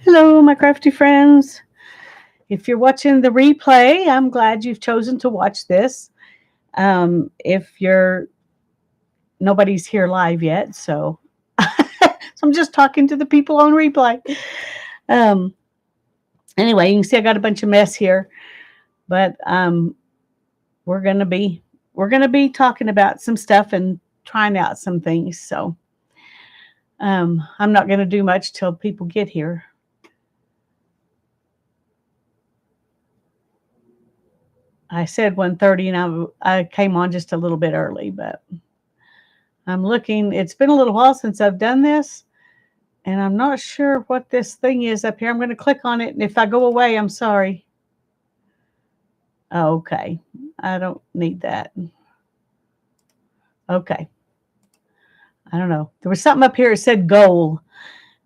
Hello, my crafty friends. If you're watching the replay, I'm glad you've chosen to watch this. If you're nobody's here live yet, so I'm just talking to the people on replay. Um, anyway, you can see I got a bunch of mess here, but we're gonna be we're gonna be talking about some stuff and trying out some things. So I'm not gonna do much till people get here. I said 1:30, and I came on just a little bit early, but I'm looking. It's been a little while since I've done this, and I'm not sure what this thing is up here. I'm going to click on it, and if I go away, I'm sorry. Oh, okay. I don't need that. Okay. I don't know. There was something up here that said goal,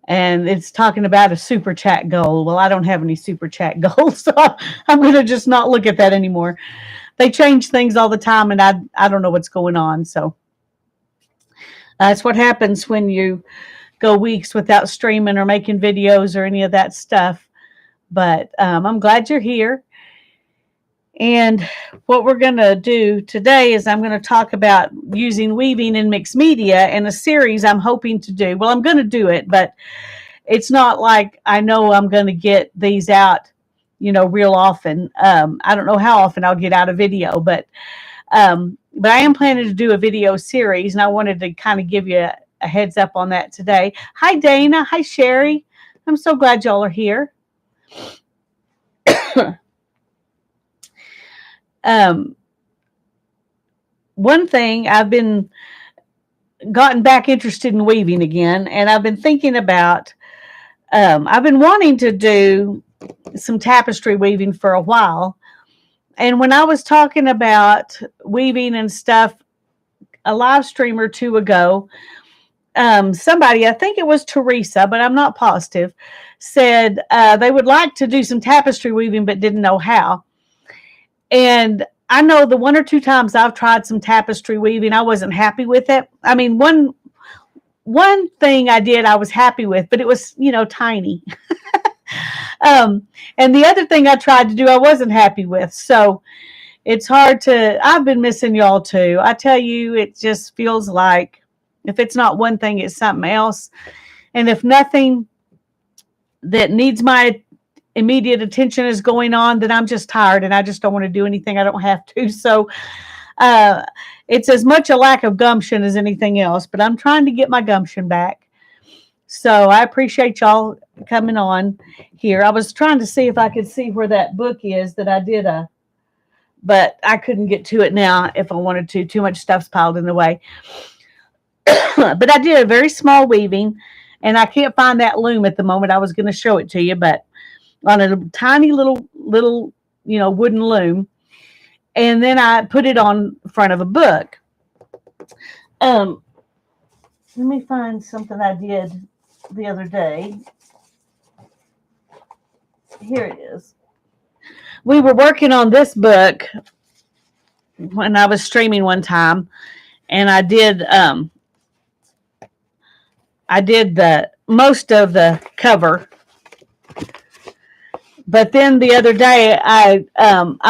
and it's talking about a super chat goal. Well, I don't have any super chat goals, so I'm going to just not look at that anymore. They change things all the time, and I don't know what's going on. So that's what happens when you go weeks without streaming or making videos or any of that stuff. But I'm glad you're here. And what we're going to do today is I'm going to talk about using weaving in mixed media in a series I'm hoping to do. Well, I'm going to do it, but it's not like I know I'm going to get these out, real often. I don't know how often I'll get out a video, but I am planning to do a video series, and I wanted to kind of give you a heads up on that today. Hi, Dana. Hi, Sherry. I'm so glad y'all are here. One thing I've been gotten back interested in weaving again, and I've been thinking about. I've been wanting to do some tapestry weaving for a while, and when I was talking about weaving and stuff, a live stream or two ago, somebody, I think it was Teresa, but I'm not positive, said they would like to do some tapestry weaving but didn't know how. And I know the one or two times I've tried some tapestry weaving, I wasn't happy with it. I mean, one thing I did I was happy with, but it was, tiny. And the other thing I tried to do I wasn't happy with. So it's hard to, I've been missing y'all too. I tell you, it just feels like if it's not one thing, it's something else. And if nothing that needs my immediate attention is going on, then I'm just tired and I just don't want to do anything I don't have to. So it's as much a lack of gumption as anything else, but I'm trying to get my gumption back. So I appreciate y'all coming on here. I was trying to see if I could see where that book is that I did but I couldn't get to it now if I wanted to. Too much stuff's piled in the way. But I did a very small weaving, and I can't find that loom at the moment. I was going to show it to you, but on a tiny little wooden loom, and then I put it on front of a book. Let me find something I did the other day. Here it is. We were working on this book when I was streaming one time, and I did the most of the cover. But then the other day, I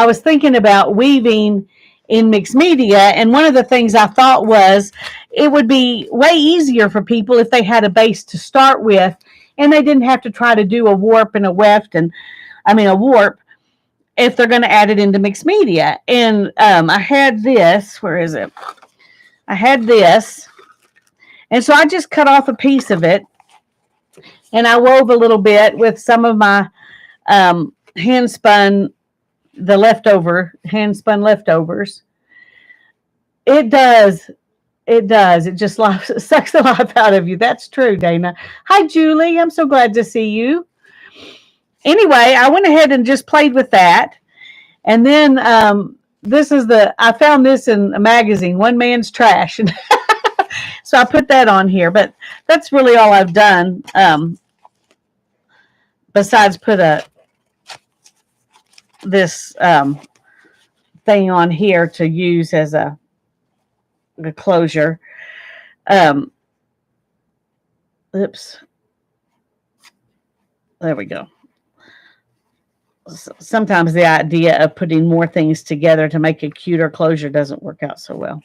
was thinking about weaving in mixed media, and one of the things I thought was it would be way easier for people if they had a base to start with, and they didn't have to try to do a warp and a weft, a warp, if they're going to add it into mixed media. And I had this. Where is it? I had this, and so I just cut off a piece of it, and I wove a little bit with some of my hand spun leftovers. It does. It does. It just sucks the life out of you. That's true, Dana. Hi, Julie. I'm so glad to see you. Anyway, I went ahead and just played with that. And then I found this in a magazine, One Man's Trash. So I put that on here. But that's really all I've done besides put this thing on here to use as a closure. Oops. There we go. Sometimes the idea of putting more things together to make a cuter closure doesn't work out so well.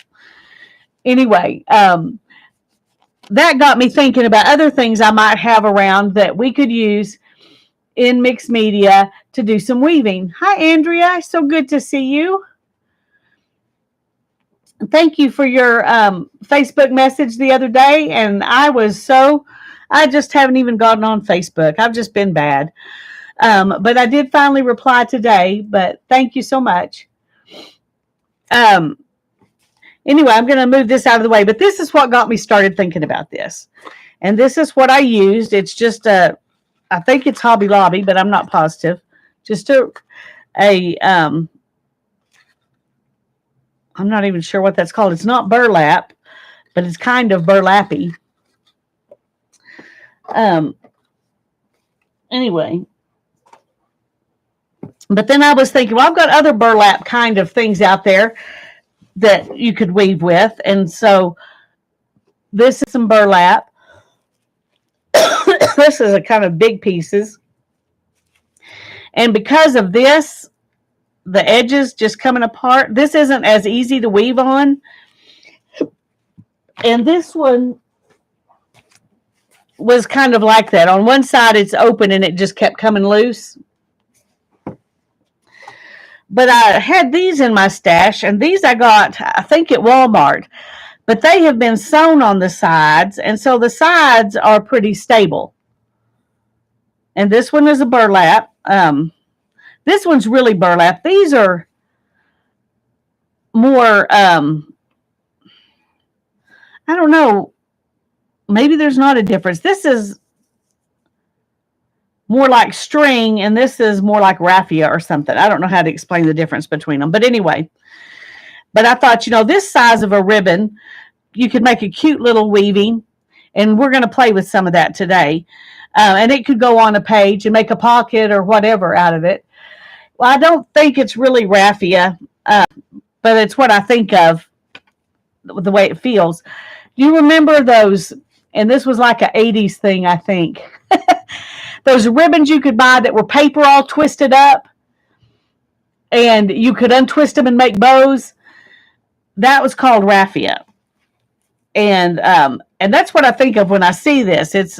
Anyway, that got me thinking about other things I might have around that we could use in mixed media to do some weaving. Hi, Andrea. So good to see you. Thank you for your Facebook message the other day. And I just haven't even gotten on Facebook. I've just been bad. But I did finally reply today, but thank you so much. Anyway, I'm going to move this out of the way, but this is what got me started thinking about this. And this is what I used. It's just I think it's Hobby Lobby, but I'm not positive. Just I'm not even sure what that's called. It's not burlap, but it's kind of burlappy. Anyway. But then I was thinking, well, I've got other burlap kind of things out there that you could weave with. And so this is some burlap. This is a kind of big pieces. And because of this, the edges just coming apart, this isn't as easy to weave on. And this one was kind of like that. On one side, it's open and it just kept coming loose. But I had these in my stash, and these I got, I think, at Walmart. But they have been sewn on the sides, and so the sides are pretty stable. And this one is a burlap. This one's really burlap. These are more, I don't know, maybe there's not a difference. This is more like string, and this is more like raffia or something. I don't know how to explain the difference between them. But anyway, but I thought, this size of a ribbon, you could make a cute little weaving, and we're going to play with some of that today. And it could go on a page and make a pocket or whatever out of it. Well, I don't think it's really raffia, but it's what I think of, the way it feels. Do you remember those? And this was like an 80s thing, I think. Those ribbons you could buy that were paper all twisted up, and you could untwist them and make bows. That was called raffia. And that's what I think of when I see this. It's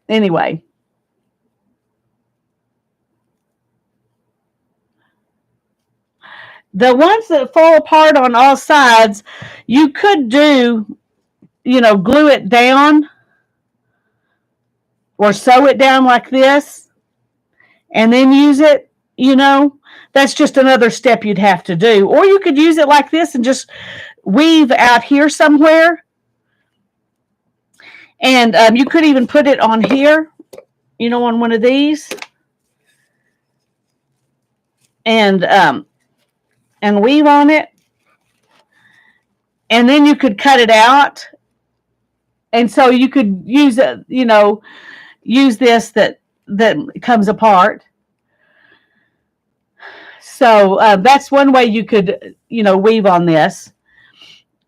anyway. The ones that fall apart on all sides, you could do, glue it down or sew it down like this and then use it, that's just another step you'd have to do. Or you could use it like this and just weave out here somewhere. And you could even put it on here, on one of these. And weave on it. And then you could cut it out. And so you could use it, use this that comes apart. So that's one way you could, weave on this.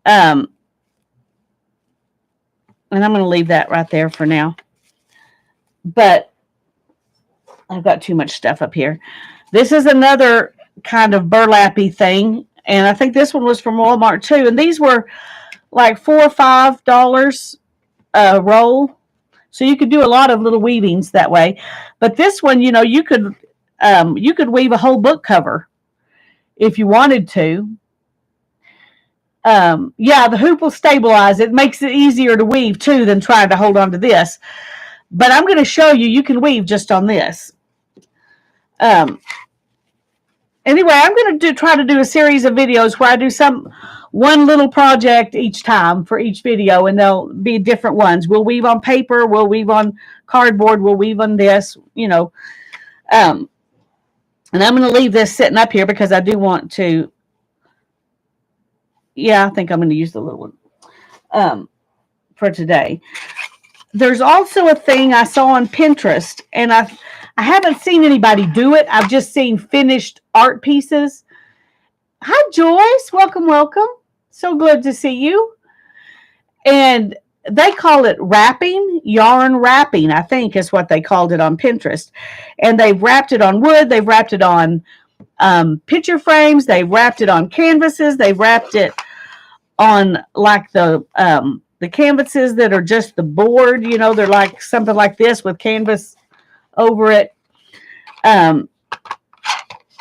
And I'm going to leave that right there for now. But I've got too much stuff up here. This is another kind of burlappy thing. And I think this one was from Walmart too. And these were like $4 or $5 a roll. So you could do a lot of little weavings that way. But this one, you could weave a whole book cover if you wanted to. The hoop will stabilize. It makes it easier to weave too than trying to hold on to this. But I'm going to show you can weave just on this. Anyway, I'm going to try to do a series of videos where I do one little project each time for each video, and they'll be different ones. We'll weave on paper, we'll weave on cardboard, we'll weave on this, and I'm going to leave this sitting up here because I do want to. Yeah, I think I'm going to use the little one for today. There's also a thing I saw on Pinterest, and I haven't seen anybody do it. I've just seen finished art pieces. Hi, Joyce. Welcome, welcome. So good to see you. And they call it wrapping, yarn wrapping, I think is what they called it on Pinterest. And they've wrapped it on wood, they've wrapped it on picture frames, they've wrapped it on canvases, they've wrapped it on like the canvases that are just the board, you know, they're like something like this with canvas over it. Um,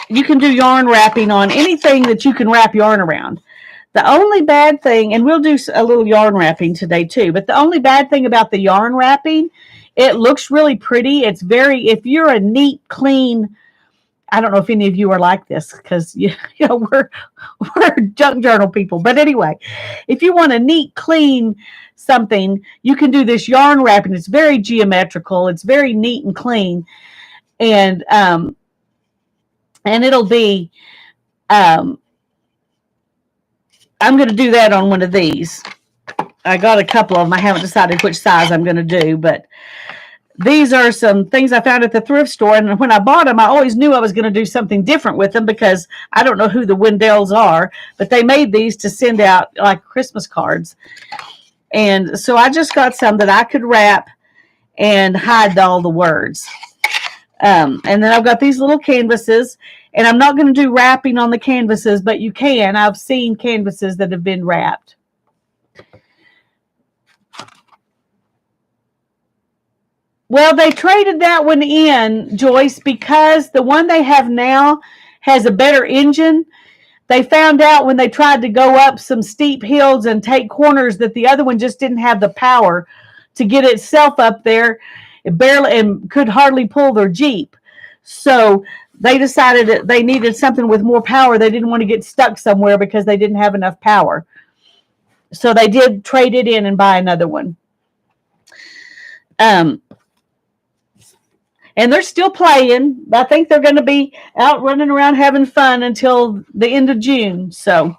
you can do yarn wrapping on anything that you can wrap yarn around. The only bad thing, and we'll do a little yarn wrapping today too, but the only bad thing about the yarn wrapping, it looks really pretty. It's very, if you're a neat, clean, I don't know if any of you are like this because you know we're junk journal people. But anyway, if you want a neat, clean something, you can do this yarn wrapping. It's very geometrical. It's very neat and clean, and it'll be. I'm going to do that on one of these. I got a couple of them. I haven't decided which size I'm going to do, but these are some things I found at the thrift store. And when I bought them, I always knew I was going to do something different with them because I don't know who the Wendells are, but they made these to send out like Christmas cards. And so I just got some that I could wrap and hide all the words. And then I've got these little canvases, and I'm not going to do wrapping on the canvases, but you can. I've seen canvases that have been wrapped. Well, they traded that one in, Joyce, because the one they have now has a better engine. They found out when they tried to go up some steep hills and take corners that the other one just didn't have the power to get itself up there. It barely and could hardly pull their Jeep. So they decided that they needed something with more power. They didn't want to get stuck somewhere because they didn't have enough power. So they did trade it in and buy another one. And they're still playing. I think they're going to be out running around having fun until the end of June. So,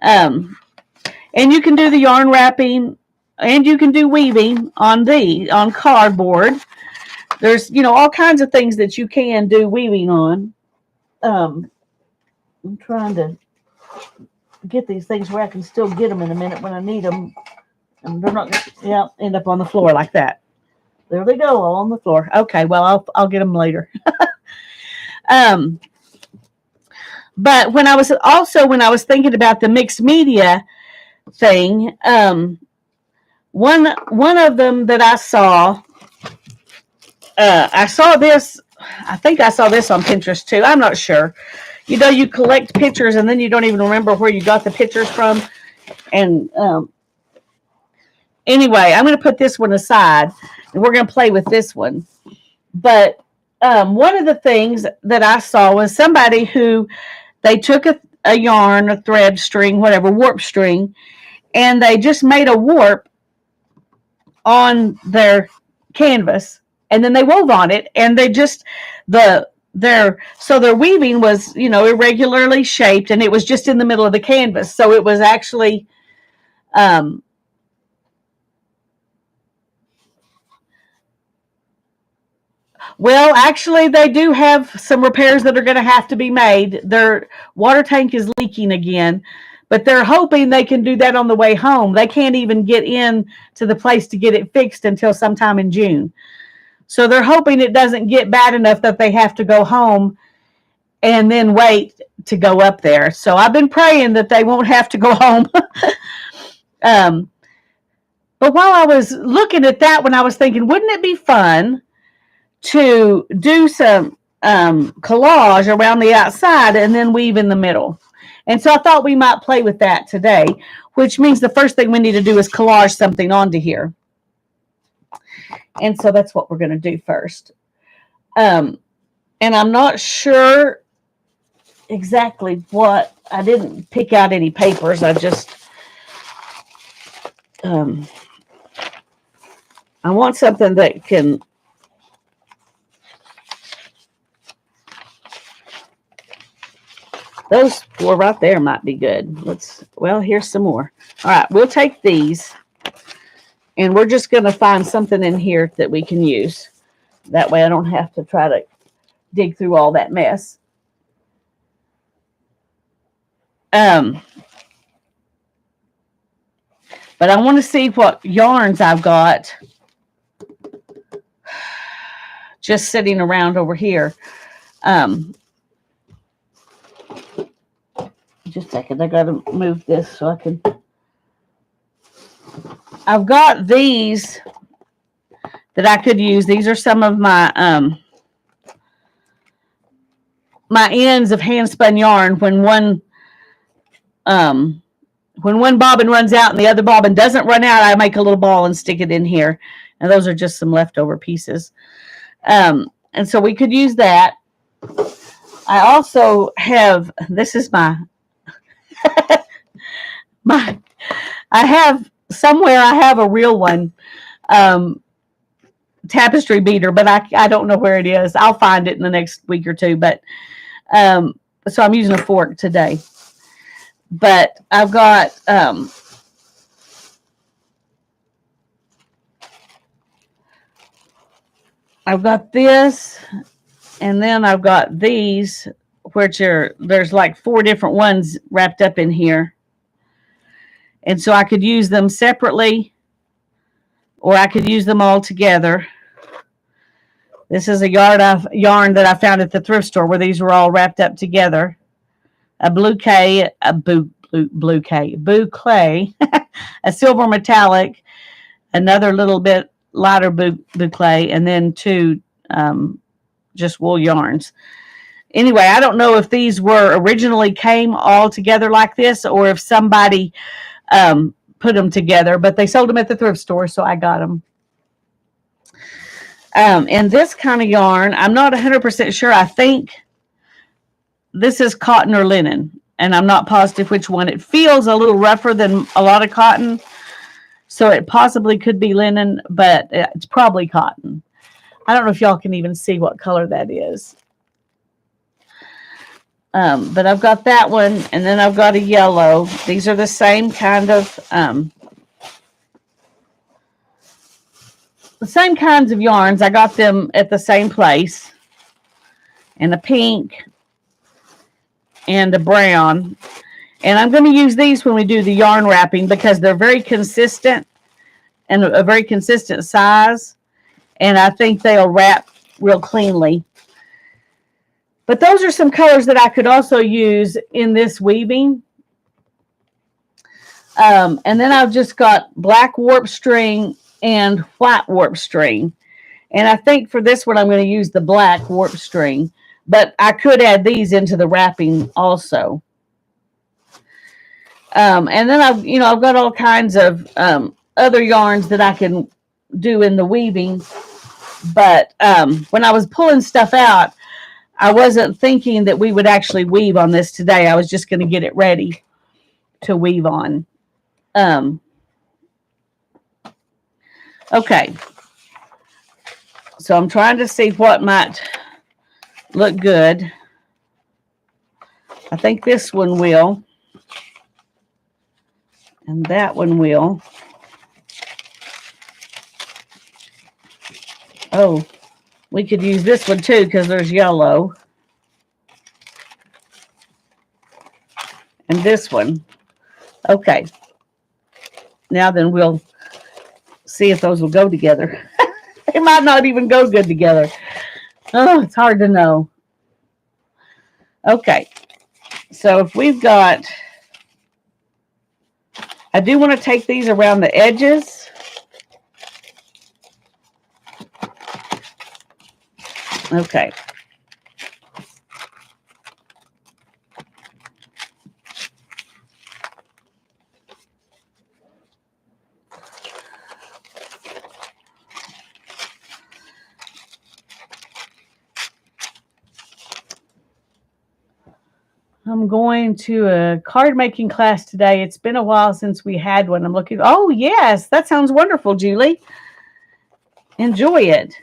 and you can do the yarn wrapping and you can do weaving on cardboard. There's, all kinds of things that you can do weaving on. I'm trying to get these things where I can still get them in a minute when I need them. And they're not going to end up on the floor like that. There they go, all on the floor. Okay, well, I'll get them later. But when I was thinking about the mixed media thing, one of them that I saw this. I think I saw this on Pinterest too. I'm not sure. You collect pictures and then you don't even remember where you got the pictures from. And anyway, I'm going to put this one aside and we're going to play with this one. But one of the things that I saw was somebody who they took a yarn, a thread, string, whatever, warp string, and they just made a warp on their canvas, and then they wove on it, and they just their weaving was irregularly shaped, and it was just in the middle of the canvas, so it was actually well, actually, they do have some repairs that are going to have to be made. Their water tank is leaking again, but they're hoping they can do that on the way home. They can't even get in to the place to get it fixed until sometime in June. So they're hoping it doesn't get bad enough that they have to go home and then wait to go up there. So I've been praying that they won't have to go home. But while I was looking at that one, I was thinking, wouldn't it be fun to do some collage around the outside and then weave in the middle? And so I thought we might play with that today, which means the first thing we need to do is collage something onto here. And so that's what we're going to do first. And I'm not sure exactly what, I didn't pick out any papers. I just, I want something that can, those four right there might be good. Here's some more. All right, we'll take these and we're just going to find something in here that we can use. That way I don't have to try to dig through all that mess. But I want to see what yarns I've got just sitting around over here. Just a second. I got to move this so I can. I've got these that I could use. These are some of my my ends of hand spun yarn when one bobbin runs out and the other bobbin doesn't run out, I make a little ball and stick it in here. And those are just some leftover pieces. And so we could use that. I also have, this is my I have a real one, tapestry beater, but I don't know where it is. I'll find it in the next week or two. But so I'm using a fork today. But I've got this, and then I've got these, which there's like 4 different ones wrapped up in here. And so I could use them separately, or I could use them all together. This is a yarn that I found at the thrift store where these were all wrapped up together. A bouquet, a silver metallic, another little bit lighter bouquet, and then 2 just wool yarns. Anyway, I don't know if these originally came all together like this, or if somebody put them together, but they sold them at the thrift store, so I got them. And this kind of yarn, I'm not 100% sure. I think this is cotton or linen, and I'm not positive which one. It feels a little rougher than a lot of cotton, so it possibly could be linen, but it's probably cotton. I don't know if y'all can even see what color that is. But I've got that one, and then I've got a yellow. These are the same kind of, the same kinds of yarns. I got them at the same place. And a pink and a brown. And I'm going to use these when we do the yarn wrapping because they're very consistent and a very consistent size. And I think they'll wrap real cleanly. But those are some colors that I could also use in this weaving. And then I've just got black warp string and white warp string. And I think for this one, I'm going to use the black warp string. But I could add these into the wrapping also. And then I've got all kinds of other yarns that I can do in the weaving. But when I was pulling stuff out, I wasn't thinking that we would actually weave on this today. I was just going to get it ready to weave on. Okay. So I'm trying to see what might look good. I think this one will. And that one will. Oh, we could use this one too because there's yellow. And this one. Okay. Now then we'll see if those will go together. They might not even go good together. Oh, it's hard to know. Okay. So if we've got, I do want to take these around the edges. Okay. I'm going to a card making class today. It's been a while since we had one. I'm looking. Oh, yes. That sounds wonderful, Julie. Enjoy it.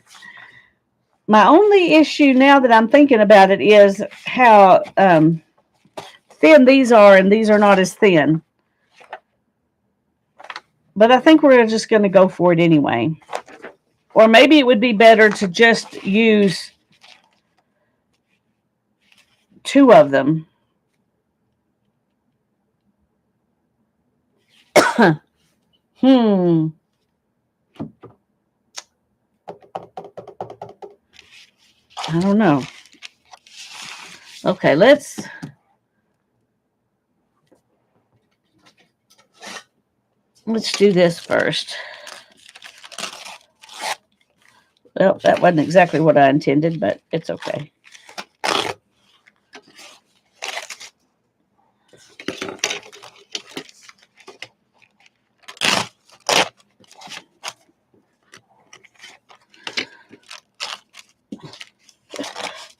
My only issue now that I'm thinking about it is how thin these are, and these are not as thin. But I think we're just going to go for it anyway. Or maybe it would be better to just use 2 of them. Hmm. I don't know. Okay, let's do this first. Well, that wasn't exactly what I intended, but it's okay.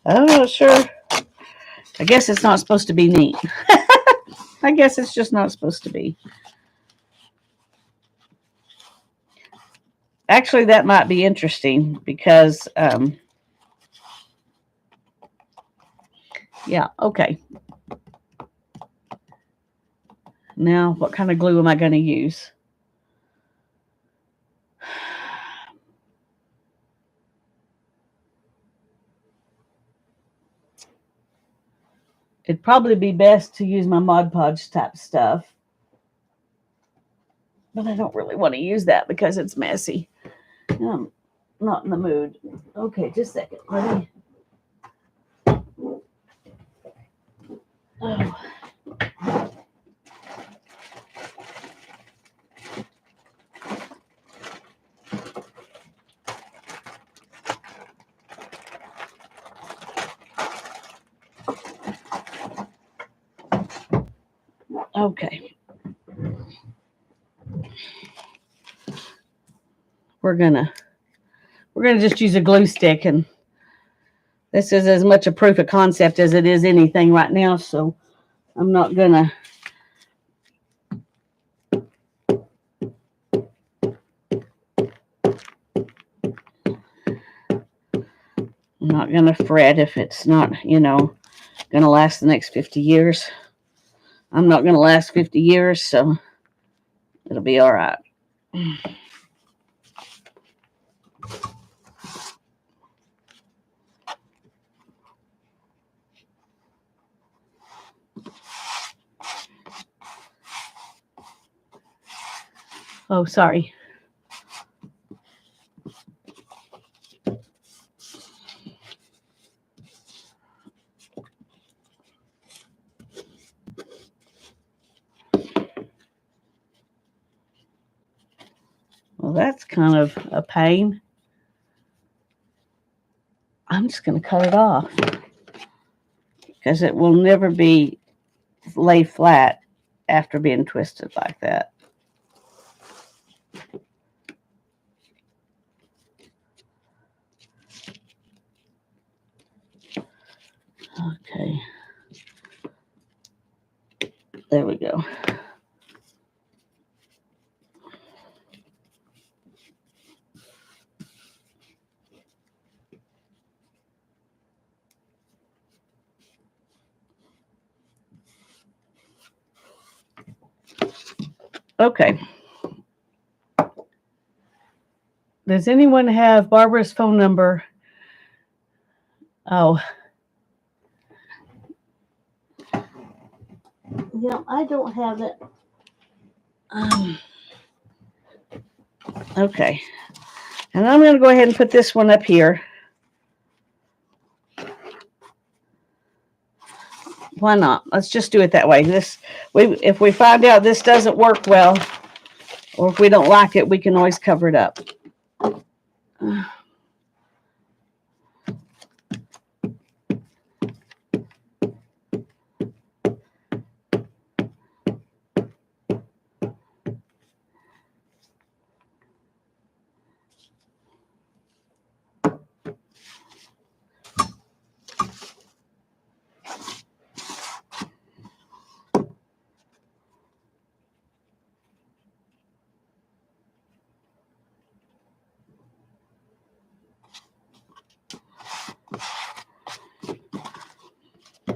I'm not sure. I guess it's not supposed to be neat. I guess it's just not supposed to be. Actually, that might be interesting because, yeah, okay. Now, what kind of glue am I going to use? It'd probably be best to use my Mod Podge type stuff. But I don't really want to use that because it's messy. I'm not in the mood. Okay, just a second. Let me. Oh. Okay. We're gonna just use a glue stick, and this is as much a proof of concept as it is anything right now, so I'm not gonna fret if it's not, gonna last the next 50 years. I'm not gonna last 50 years, so it'll be all right. Oh, sorry. Well, that's kind of a pain. I'm just going to cut it off because it will never be lay flat after being twisted like that. Okay. There we go. Okay. Does anyone have Barbara's phone number? Oh. Yeah, I don't have it. Okay. And I'm going to go ahead and put this one up here. Why not? Let's just do it that way. If we find out this doesn't work well, or if we don't like it, we can always cover it up.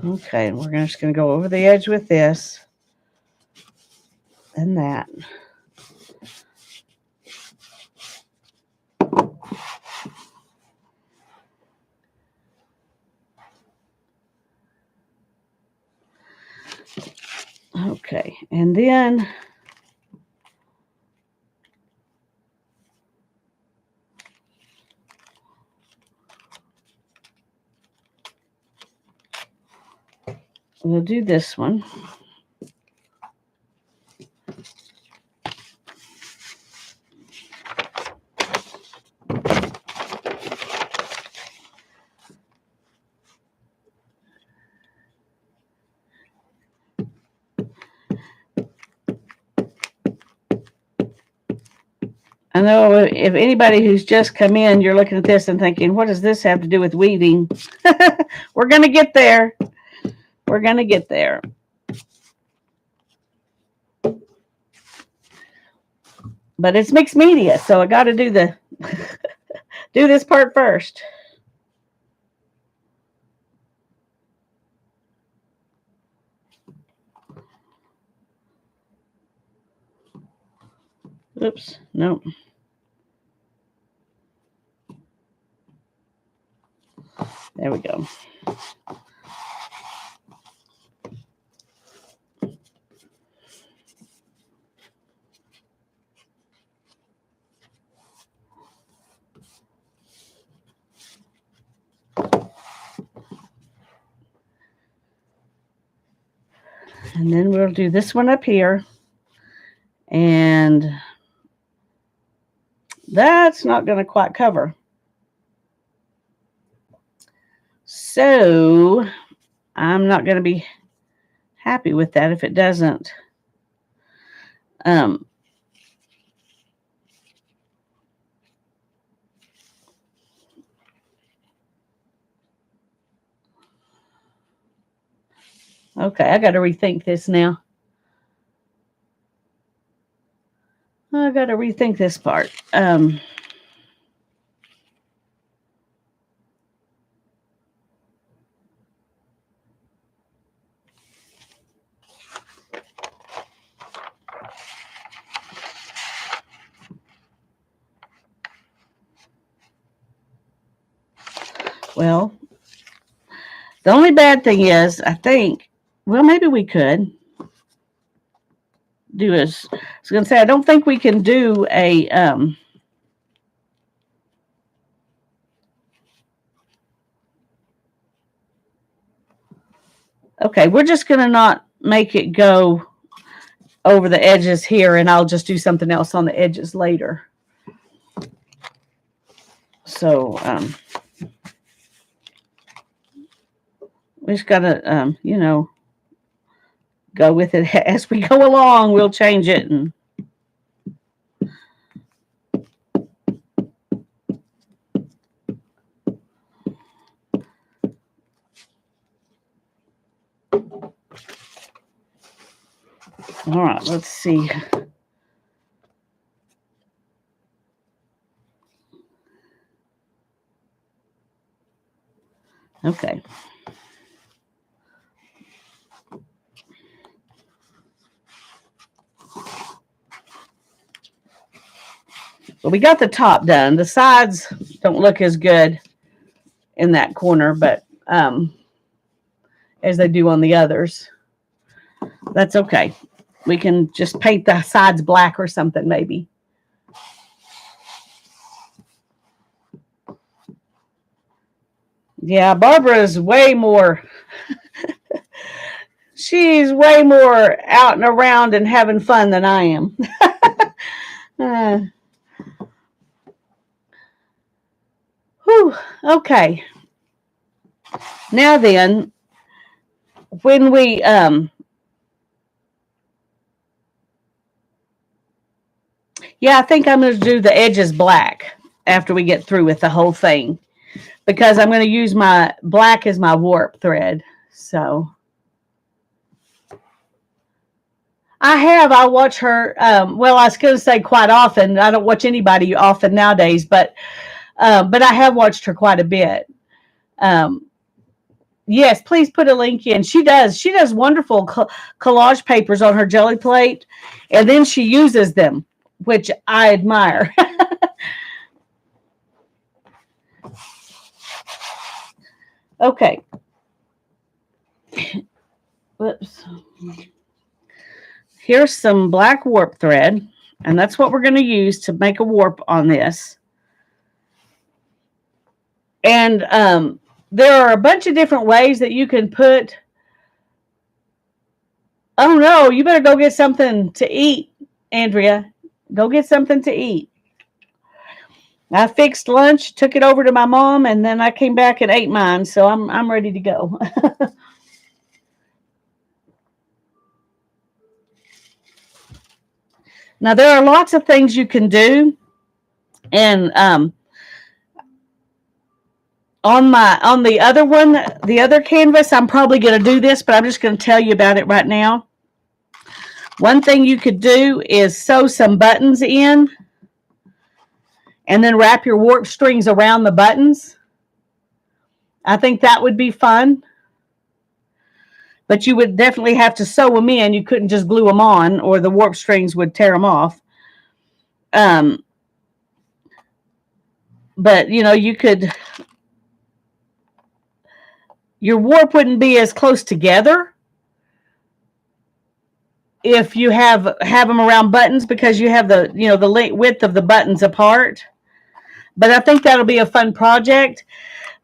Okay, we're just going to go over the edge with this and that. Okay, and then we'll do this one. I know if anybody who's just come in, you're looking at this and thinking, what does this have to do with weaving? We're going to get there. We're going to get there. But it's mixed media, so I got to do the do this part first. Oops, no. There we go. And then we'll do this one up here. And that's not going to quite cover. So I'm not going to be happy with that if it doesn't. Okay, I got to rethink this now. I got to rethink this part. Well, the only bad thing is, I think, well, maybe we could do is, I was going to say, I don't think we can do a, okay, we're just going to not make it go over the edges here, and I'll just do something else on the edges later. So, we just got to, you know, go with it as we go along. We'll change it. And all right, let's see. Okay. Well, we got the top done. The sides don't look as good in that corner, but as they do on the others. That's okay. We can just paint the sides black or something, maybe. Yeah, Barbara's way more. She's way more out and around and having fun than I am. Whew, okay. Now then, when we yeah, I think I'm going to do the edges black after we get through with the whole thing, because I'm going to use my black as my warp thread. So I watch her. Well, I was going to say quite often. I don't watch anybody often nowadays, but I have watched her quite a bit. Yes, please put a link in. She does wonderful collage papers on her jelly plate, and then she uses them, which I admire. Okay. Whoops. Here's some black warp thread, and that's what we're going to use to make a warp on this. And there are a bunch of different ways that you can put Oh no, you better go get something to eat, Andrea. Go get something to eat. I fixed lunch, took it over to my mom, and then I came back and ate mine. So I'm ready to go. Now there are lots of things you can do, and on the other one, the other canvas, I'm probably going to do this, but I'm just going to tell you about it right now. One thing you could do is sew some buttons in, and then wrap your warp strings around the buttons. I think that would be fun. But you would definitely have to sew them in. You couldn't just glue them on, or the warp strings would tear them off. Um, but you know, you could. Your warp wouldn't be as close together if you have them around buttons, because you have the the length width of the buttons apart. But I think that'll be a fun project.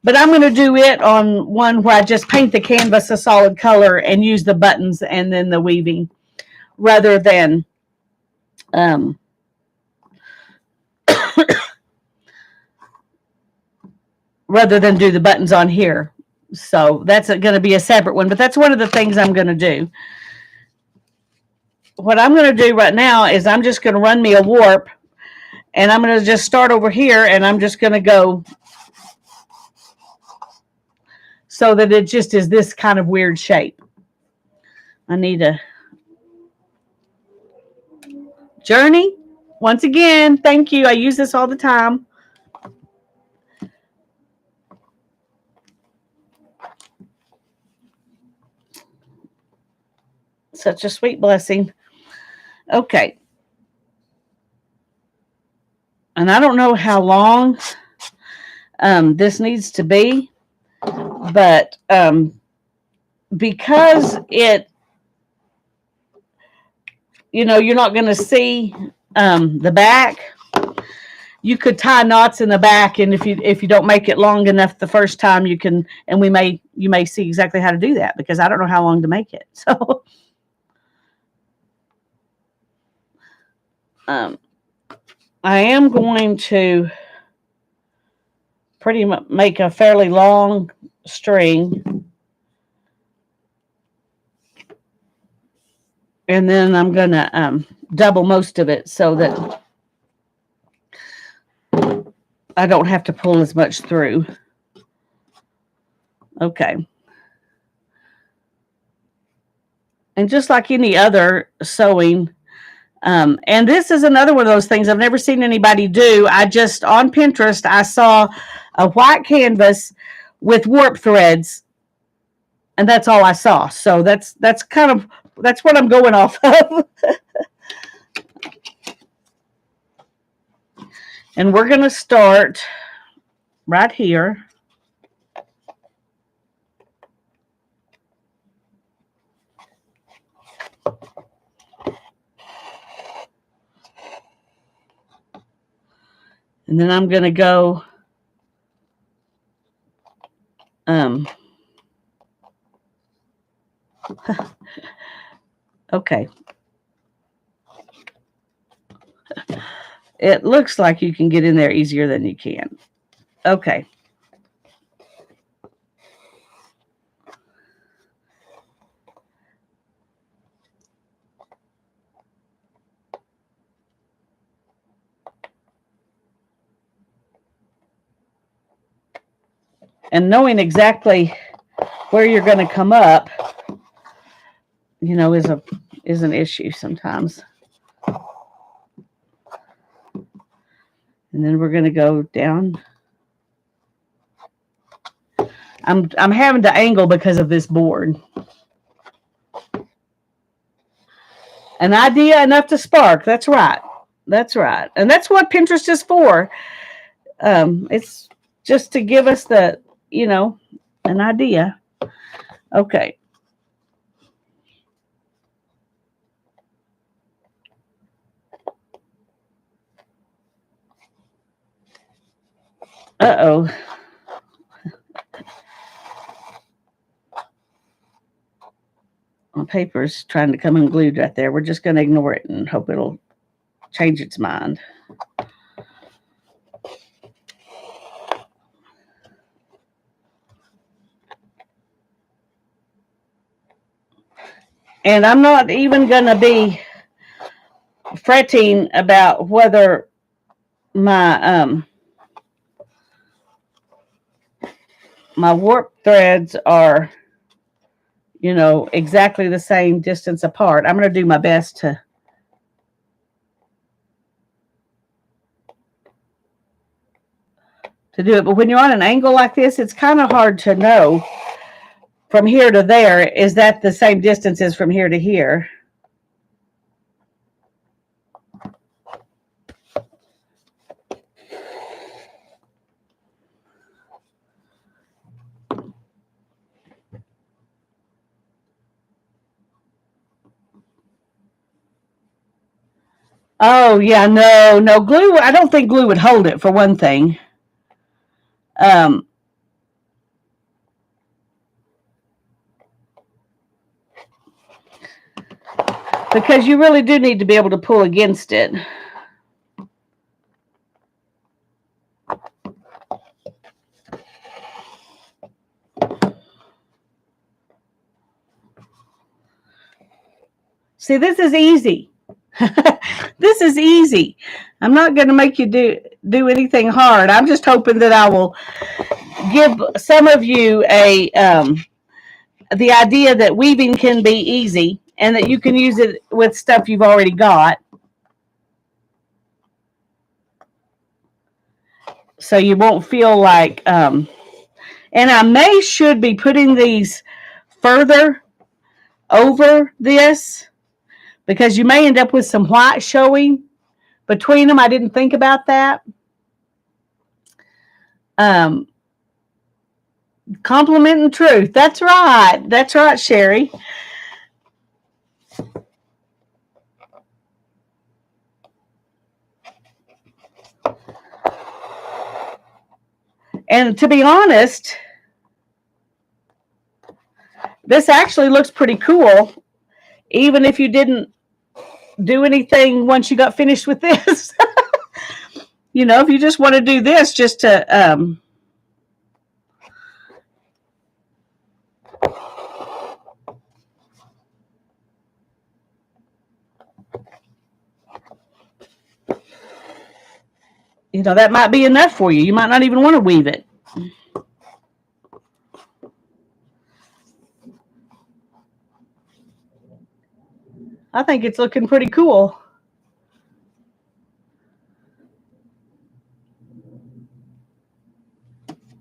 But I'm going to do it on one where I just paint the canvas a solid color and use the buttons and then the weaving, rather than um, do the buttons on here. So that's going to be a separate one. But that's one of the things I'm going to do. What I'm going to do right now is I'm just going to run me a warp, and I'm going to just start over here, and I'm just going to go so that it just is this kind of weird shape. I need a journey. Once again, thank you. I use this all the time. Such a sweet blessing. Okay. And I don't know how long this needs to be, but because you're not going to see the back. You could tie knots in the back, and if you don't make it long enough the first time, you can. And you may see exactly how to do that, because I don't know how long to make it. So I am going to pretty much make a fairly long string, and then I'm going to double most of it so that I don't have to pull as much through. Okay. And just like any other sewing, and this is another one of those things I've never seen anybody do. I just, on Pinterest, I saw a white canvas with warp threads, and that's all I saw. So that's what I'm going off of. And we're going to start right here. And then I'm going to go okay. It looks like you can get in there easier than you can. Okay. And knowing exactly where you're going to come up, is an issue sometimes. And then we're going to go down. I'm having to angle because of this board. An idea enough to spark. That's right. That's right. And that's what Pinterest is for. It's just to give us an idea. Okay. Uh-oh. paper's trying to come unglued right there. We're just going to ignore it and hope it'll change its mind. And I'm not even going to be fretting about whether my my warp threads are, you know, exactly the same distance apart. I'm going to do my best to do it. But when you're on an angle like this, it's kind of hard to know from here to there, is that the same distance as from here to here? Oh, yeah, no, glue. I don't think glue would hold it, for one thing. Because you really do need to be able to pull against it. See, this is easy. This is easy. I'm not going to make you do anything hard. I'm just hoping that I will give some of you the idea that weaving can be easy and that you can use it with stuff you've already got. So you won't feel like, and I should be putting these further over this, because you may end up with some white showing between them. I didn't think about that. Compliment and truth. That's right. That's right, Sherry. And to be honest, this actually looks pretty cool, even if you didn't do anything once you got finished with this. You know, if you just want to do this just to you know, that might be enough for you. You might not even want to weave it. I think it's looking pretty cool.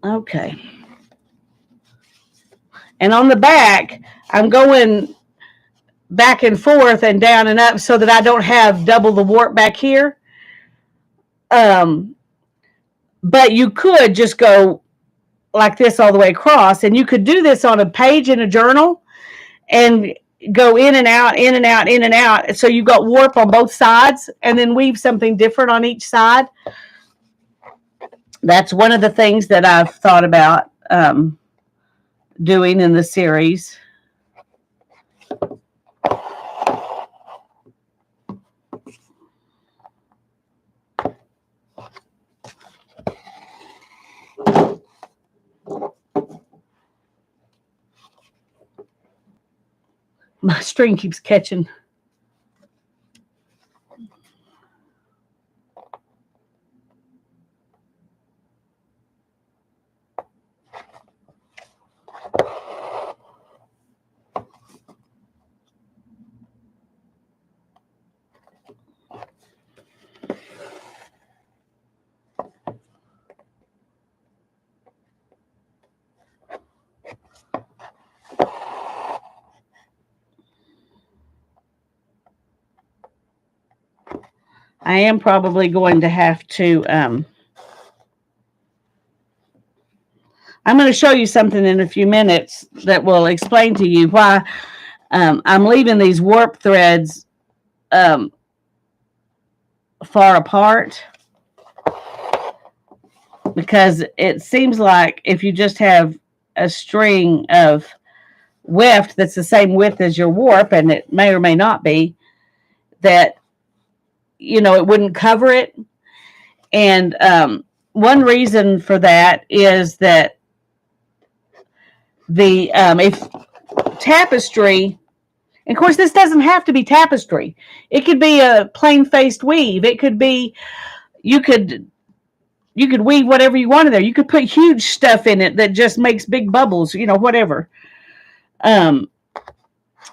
Okay. And on the back, I'm going back and forth and down and up so that I don't have double the warp back here. But you could just go like this all the way across, and you could do this on a page in a journal and go in and out, in and out, in and out. So you've got warp on both sides, and then weave something different on each side. That's one of the things that I've thought about doing in the series. My string keeps catching. I am probably going to have to, I'm going to show you something in a few minutes that will explain to you why I'm leaving these warp threads far apart. Because it seems like if you just have a string of weft that's the same width as your warp, and it may or may not be, that, it wouldn't cover it. And one reason for that is that the if tapestry, and of course this doesn't have to be tapestry. It could be a plain faced weave. It could be, you could weave whatever you want in there. You could put huge stuff in it that just makes big bubbles, whatever.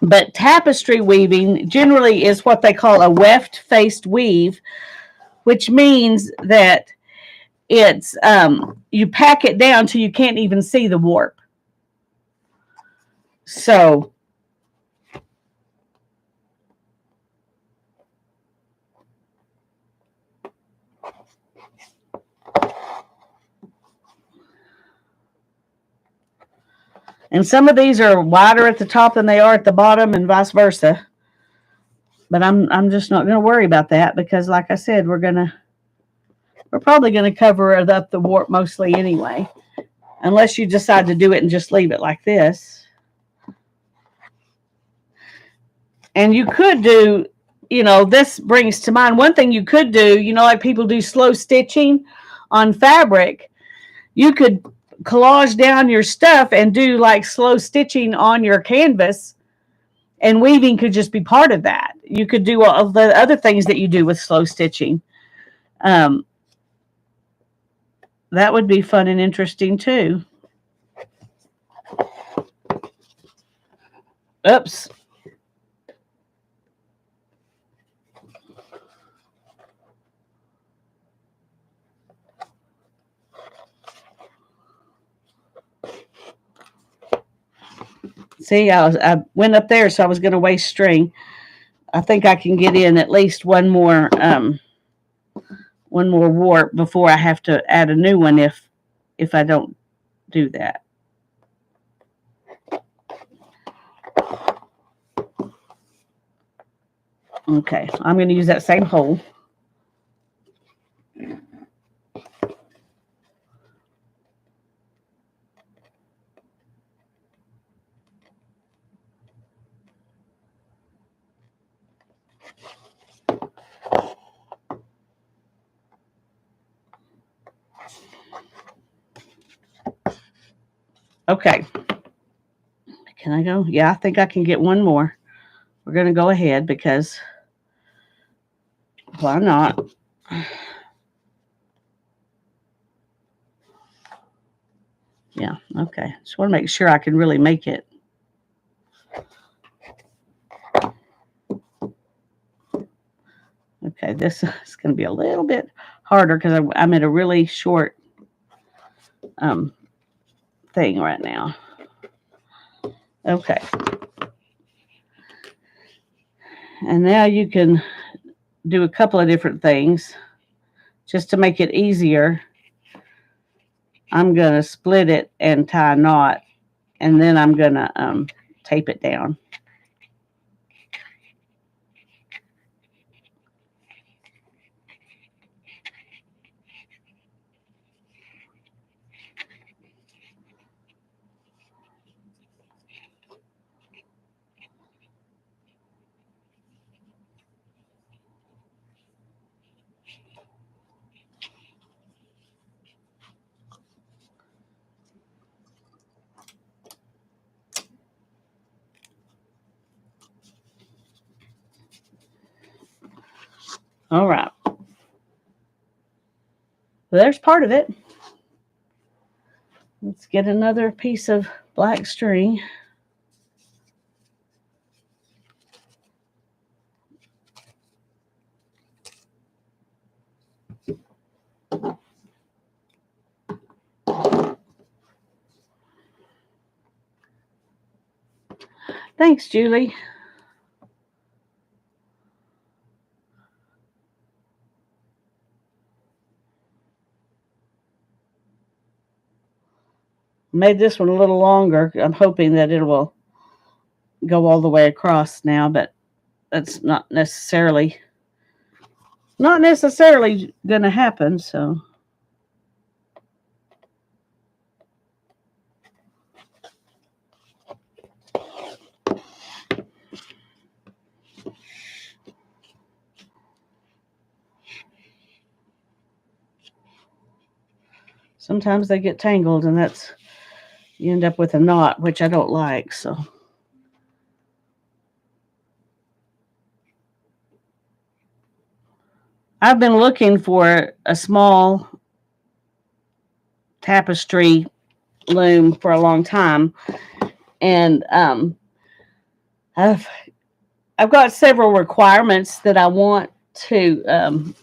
But tapestry weaving generally is what they call a weft faced weave, which means that it's you pack it down till you can't even see the warp. So and some of these are wider at the top than they are at the bottom, and vice versa. But I'm just not going to worry about that, because, like I said, we're probably going to cover up the warp mostly anyway, unless you decide to do it and just leave it like this. And you could do, this brings to mind one thing you could do, like people do slow stitching on fabric. You could collage down your stuff and do like slow stitching on your canvas, and weaving could just be part of that. You could do all the other things that you do with slow stitching. That would be fun and interesting too. Oops. See, I went up there, so I was going to waste string. I think I can get in at least one more warp before I have to add a new one if I don't do that. Okay, I'm going to use that same hole. Okay. Can I go? Yeah, I think I can get one more. We're going to go ahead because why not? Yeah, okay. Just want to make sure I can really make it. Okay, this is going to be a little bit harder because I'm at a really short thing right now. Okay. And now you can do a couple of different things just to make it easier. I'm going to split it and tie a knot, and then I'm going to tape it down. All right. Well, there's part of it. Let's get another piece of black string. Thanks, Julie. Made this one a little longer. I'm hoping that it will go all the way across now, but that's not necessarily going to happen, so. Sometimes they get tangled, and you end up with a knot, which I don't like. So I've been looking for a small tapestry loom for a long time, and I've I've got several requirements that I want to that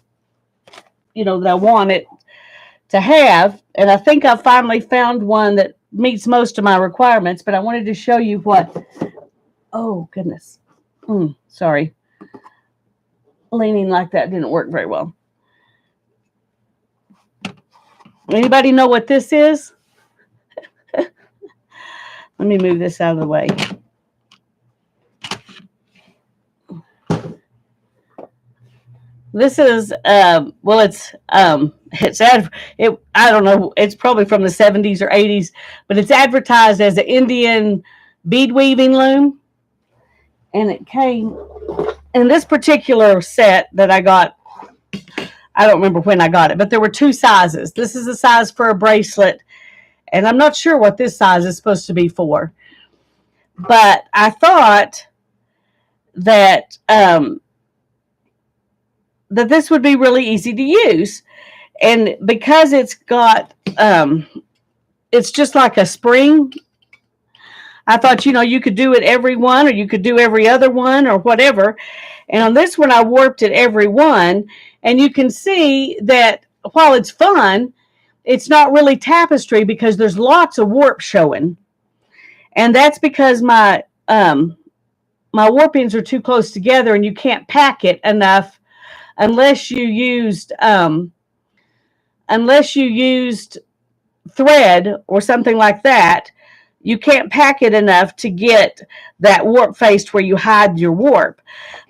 I want it to have, and I think I finally found one that meets most of my requirements. But I wanted to show you what. Oh goodness, sorry, leaning like that didn't work very well. Anybody know what this is? Let me move this out of the way. This is I don't know, it's probably from the 70s or 80s, but it's advertised as an Indian bead weaving loom, and it came in this particular set that I got. I don't remember when I got it, but there were two sizes. This is the size for a bracelet, and I'm not sure what this size is supposed to be for, but I thought that that this would be really easy to use. And because it's got, it's just like a spring, I thought, you could do it every one, or you could do every other one, or whatever. And on this one, I warped it every one. And you can see that while it's fun, it's not really tapestry because there's lots of warp showing. And that's because my warpings are too close together, and you can't pack it enough unless you used thread or something like that. You can't pack it enough to get that warp faced where you hide your warp.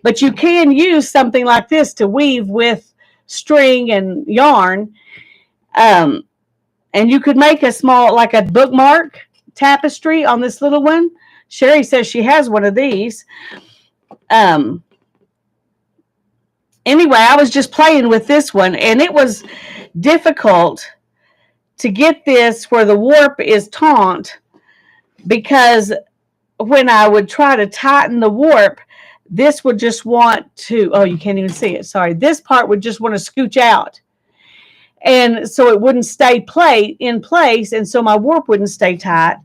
But you can use something like this to weave with string and yarn. And you could make a small, like a bookmark tapestry on this little one. Sherry says she has one of these. Anyway, I was just playing with this one, and it was difficult to get this where the warp is taut, because when I would try to tighten the warp, this would just want to, oh, you can't even see it. Sorry. This part would just want to scooch out. And so it wouldn't stay in place. And so my warp wouldn't stay tight.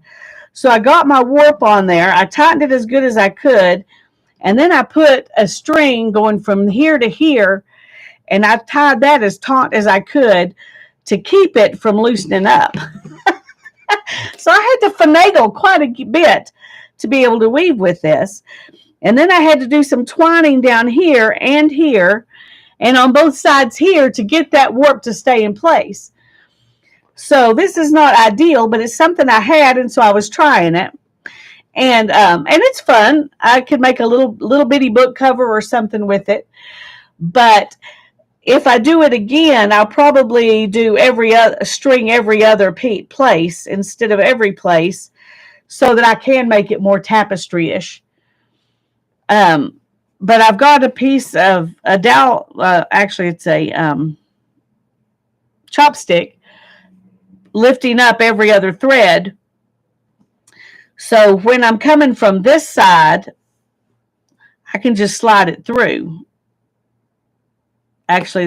So I got my warp on there. I tightened it as good as I could. And then I put a string going from here to here. And I tied that as taut as I could to keep it from loosening up. So I had to finagle quite a bit to be able to weave with this. And then I had to do some twining down here and on both sides here to get that warp to stay in place. So this is not ideal, but it's something I had, and so I was trying it. And it's fun. I could make a little bitty book cover or something with it. But if I do it again, I'll probably do every other place instead of every place, so that I can make it more tapestry-ish. But I've got a piece of a dowel. Actually, it's a chopstick lifting up every other thread. So when I'm coming from this side, I can just slide it through. Actually,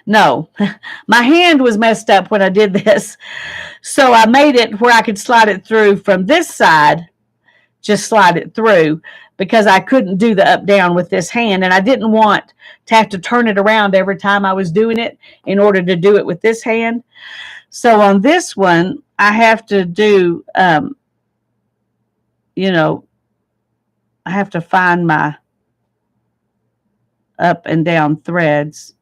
no, my hand was messed up when I did this. So I made it where I could slide it through from this side, just slide it through, because I couldn't do the up down with this hand. And I didn't want to have to turn it around every time I was doing it in order to do it with this hand. So on this one, I have to do, I have to find my up and down threads.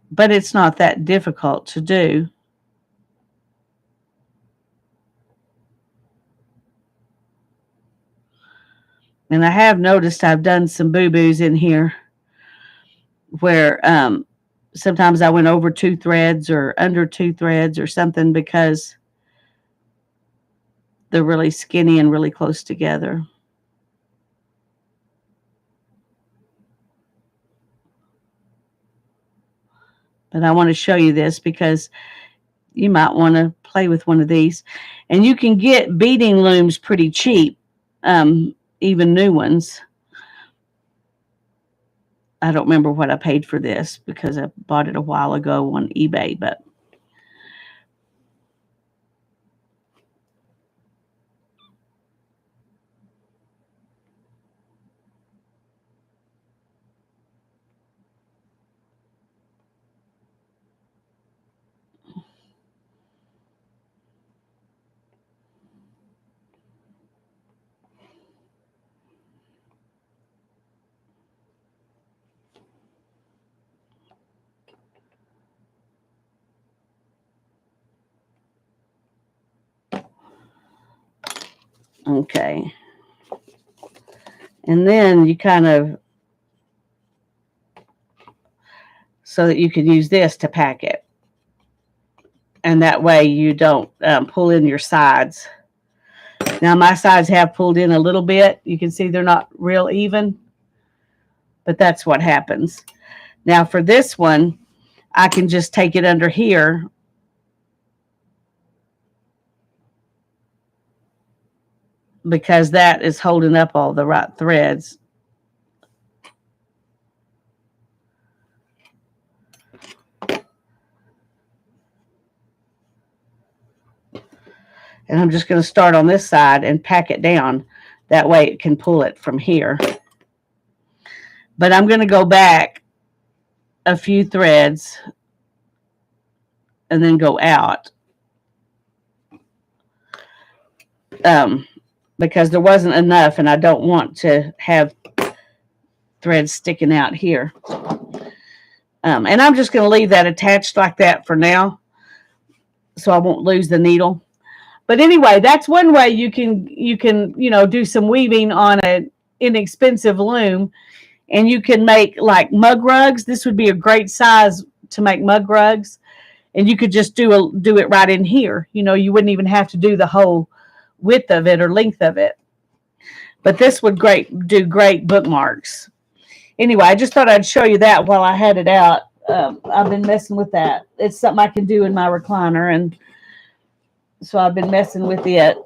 But it's not that difficult to do. And I have noticed I've done some boo-boos in here where sometimes I went over 2 threads or under 2 threads or something because they're really skinny and really close together. But I want to show you this because you might want to play with one of these. And you can get beading looms pretty cheap, even new ones. I don't remember what I paid for this because I bought it a while ago on eBay, but okay. And then you kind of, so that you can use this to pack it. And that way you don't pull in your sides. Now my sides have pulled in a little bit. You can see they're not real even, but that's what happens. Now for this one, I can just take it under here because that is holding up all the right threads. And I'm just going to start on this side and pack it down. That way it can pull it from here. But I'm going to go back a few threads and then go out. Because there wasn't enough and I don't want to have threads sticking out here. And I'm just going to leave that attached like that for now so I won't lose the needle. But anyway, that's one way you can do some weaving on an inexpensive loom, and you can make like mug rugs. This would be a great size to make mug rugs, and you could just do it right in here. You wouldn't even have to do the whole width of it or length of it. But this would do great bookmarks. Anyway, I just thought I'd show you that while I had it out. I've been messing with that. It's something I can do in my recliner, and so I've been messing with it.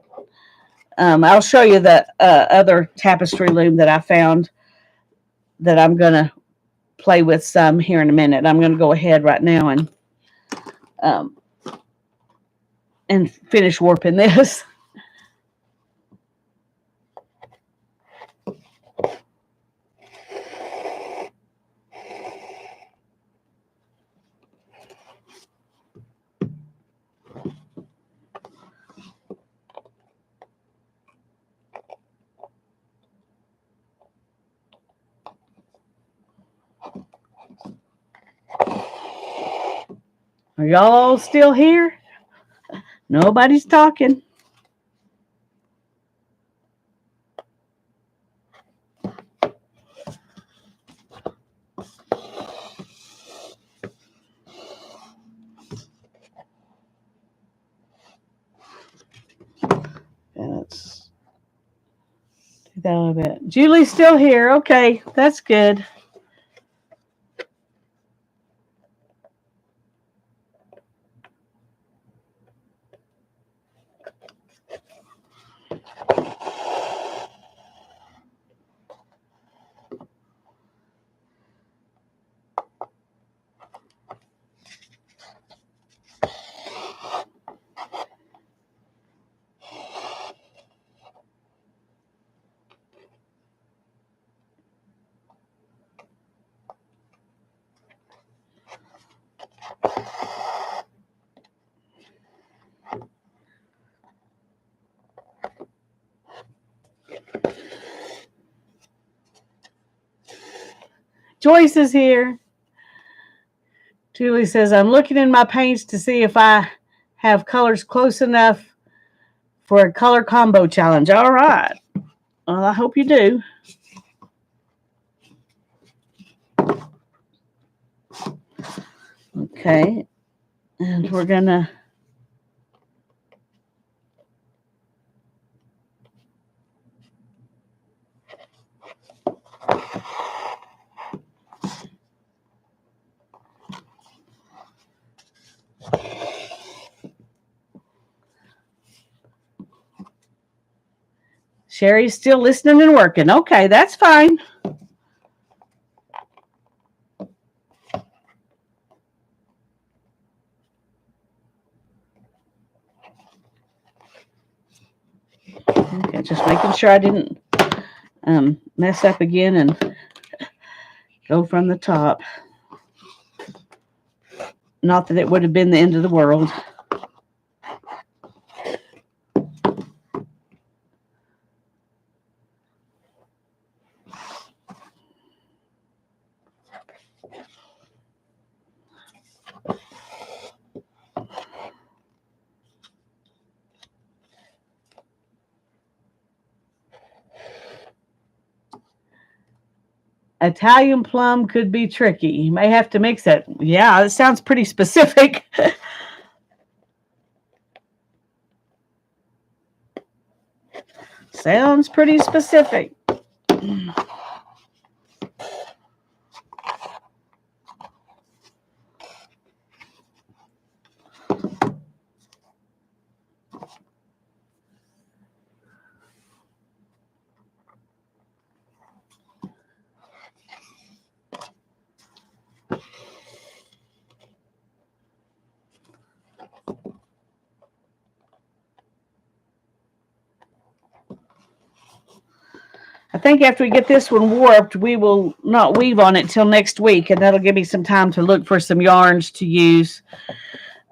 I'll show you the other tapestry loom that I found that I'm going to play with some here in a minute. I'm going to go ahead right now and finish warping this. Are y'all still here? Nobody's talking. Let's do that a little bit. Julie's still here. Okay, that's good. Joyce is here. Julie says, I'm looking in my paints to see if I have colors close enough for a color combo challenge. All right. Well, I hope you do. Okay. And we're going to Sherry's still listening and working. Okay, that's fine. Okay, just making sure I didn't mess up again and go from the top. Not that it would have been the end of the world. Italian plum could be tricky. You may have to mix it. Yeah, it sounds pretty specific. Sounds pretty specific. I think after we get this one warped, we will not weave on it till next week, and that'll give me some time to look for some yarns to use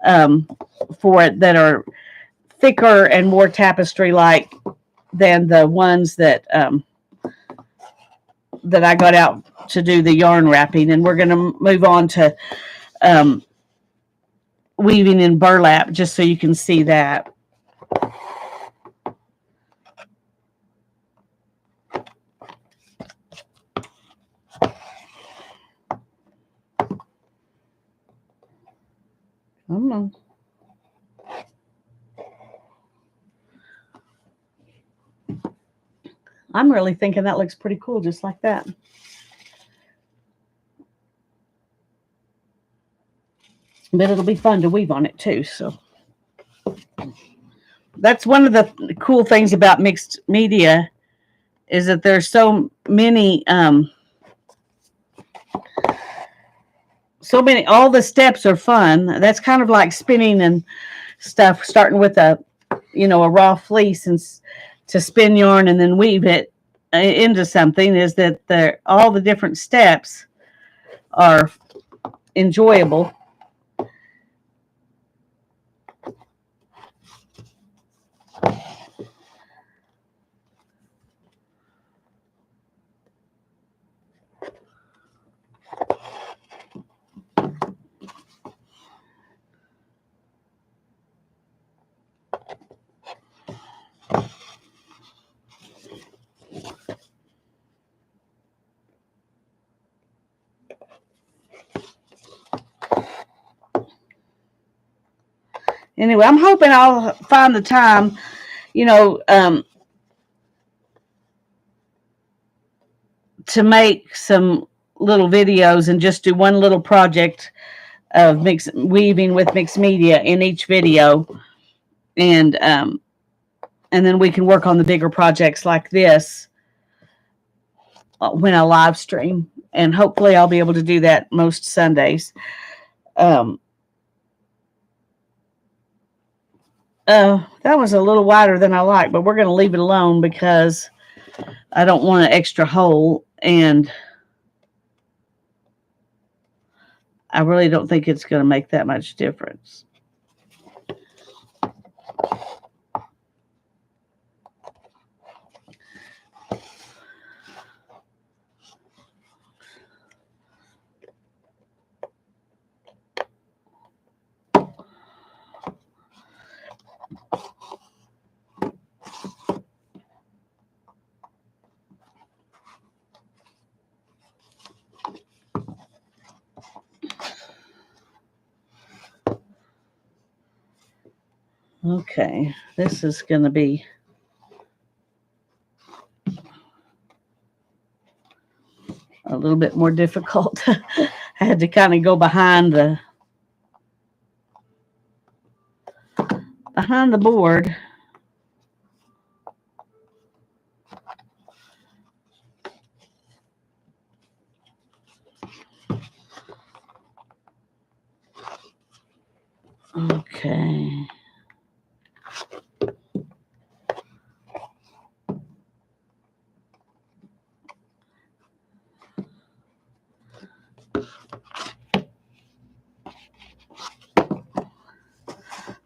for it that are thicker and more tapestry-like than the ones that that I got out to do the yarn wrapping. And we're going to move on to weaving in burlap, just so you can see that. Come on. I'm really thinking that looks pretty cool, just like that. But it'll be fun to weave on it too. So that's one of the cool things about mixed media, is that there's so many all the steps are fun. That's kind of like spinning and stuff, starting with a raw fleece and to spin yarn and then weave it into something, is that all the different steps are enjoyable. Anyway, I'm hoping I'll find the time, to make some little videos and just do one little project of weaving with mixed media in each video, and then we can work on the bigger projects like this when I live stream, and hopefully I'll be able to do that most Sundays. That was a little wider than I like, but we're going to leave it alone because I don't want an extra hole, and I really don't think it's going to make that much difference. Okay, this is going to be a little bit more difficult. I had to kind of go behind the board. Okay.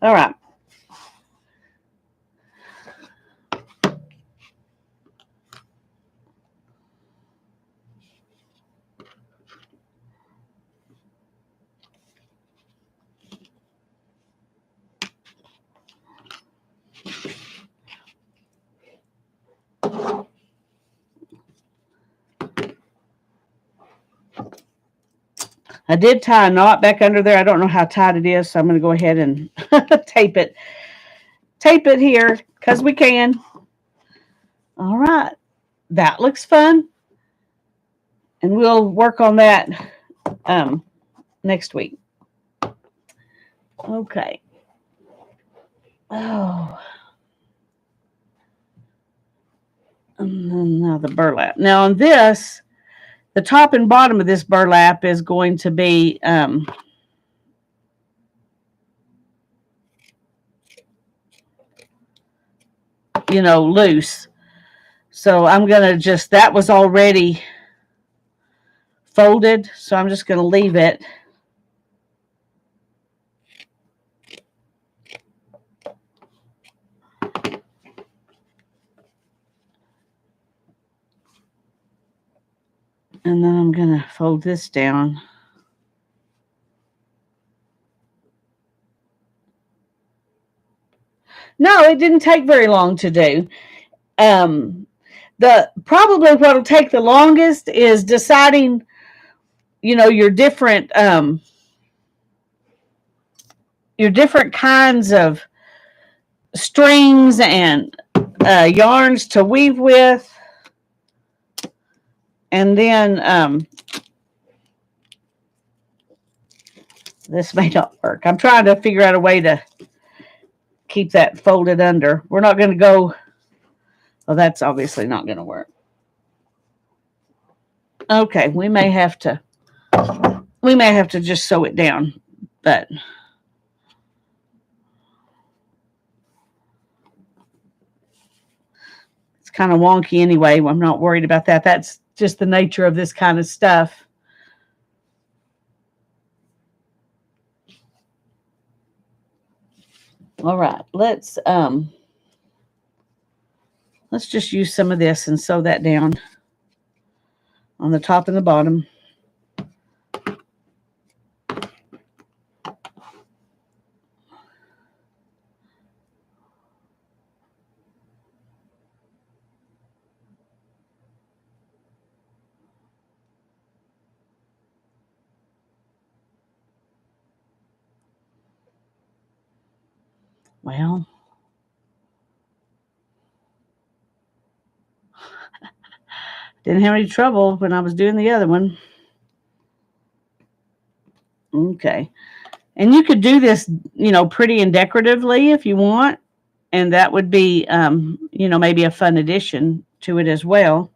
All right. I did tie a knot back under there. I don't know how tight it is, so I'm going to go ahead and tape it. Tape it here because we can. All right. That looks fun. And we'll work on that next week. Okay. Oh. And then now the burlap. Now on this, the top and bottom of this burlap is going to be loose. So I'm going to just, that was already folded, so I'm just going to leave it. And then I'm going to fold this down. No, it didn't take very long to do. Probably what'll take the longest is deciding, your different kinds of strings and yarns to weave with. And then this may not work. I'm trying to figure out a way to keep that folded under. We're not going to go. Well, that's obviously not going to work. Okay, we may have to just sew it down, but it's kind of wonky anyway. I'm not worried about that. That's just the nature of this kind of stuff. All right, let's just use some of this and sew that down on the top and the bottom. Well, didn't have any trouble when I was doing the other one. Okay. And you could do this, pretty and decoratively if you want. And that would be, maybe a fun addition to it as well.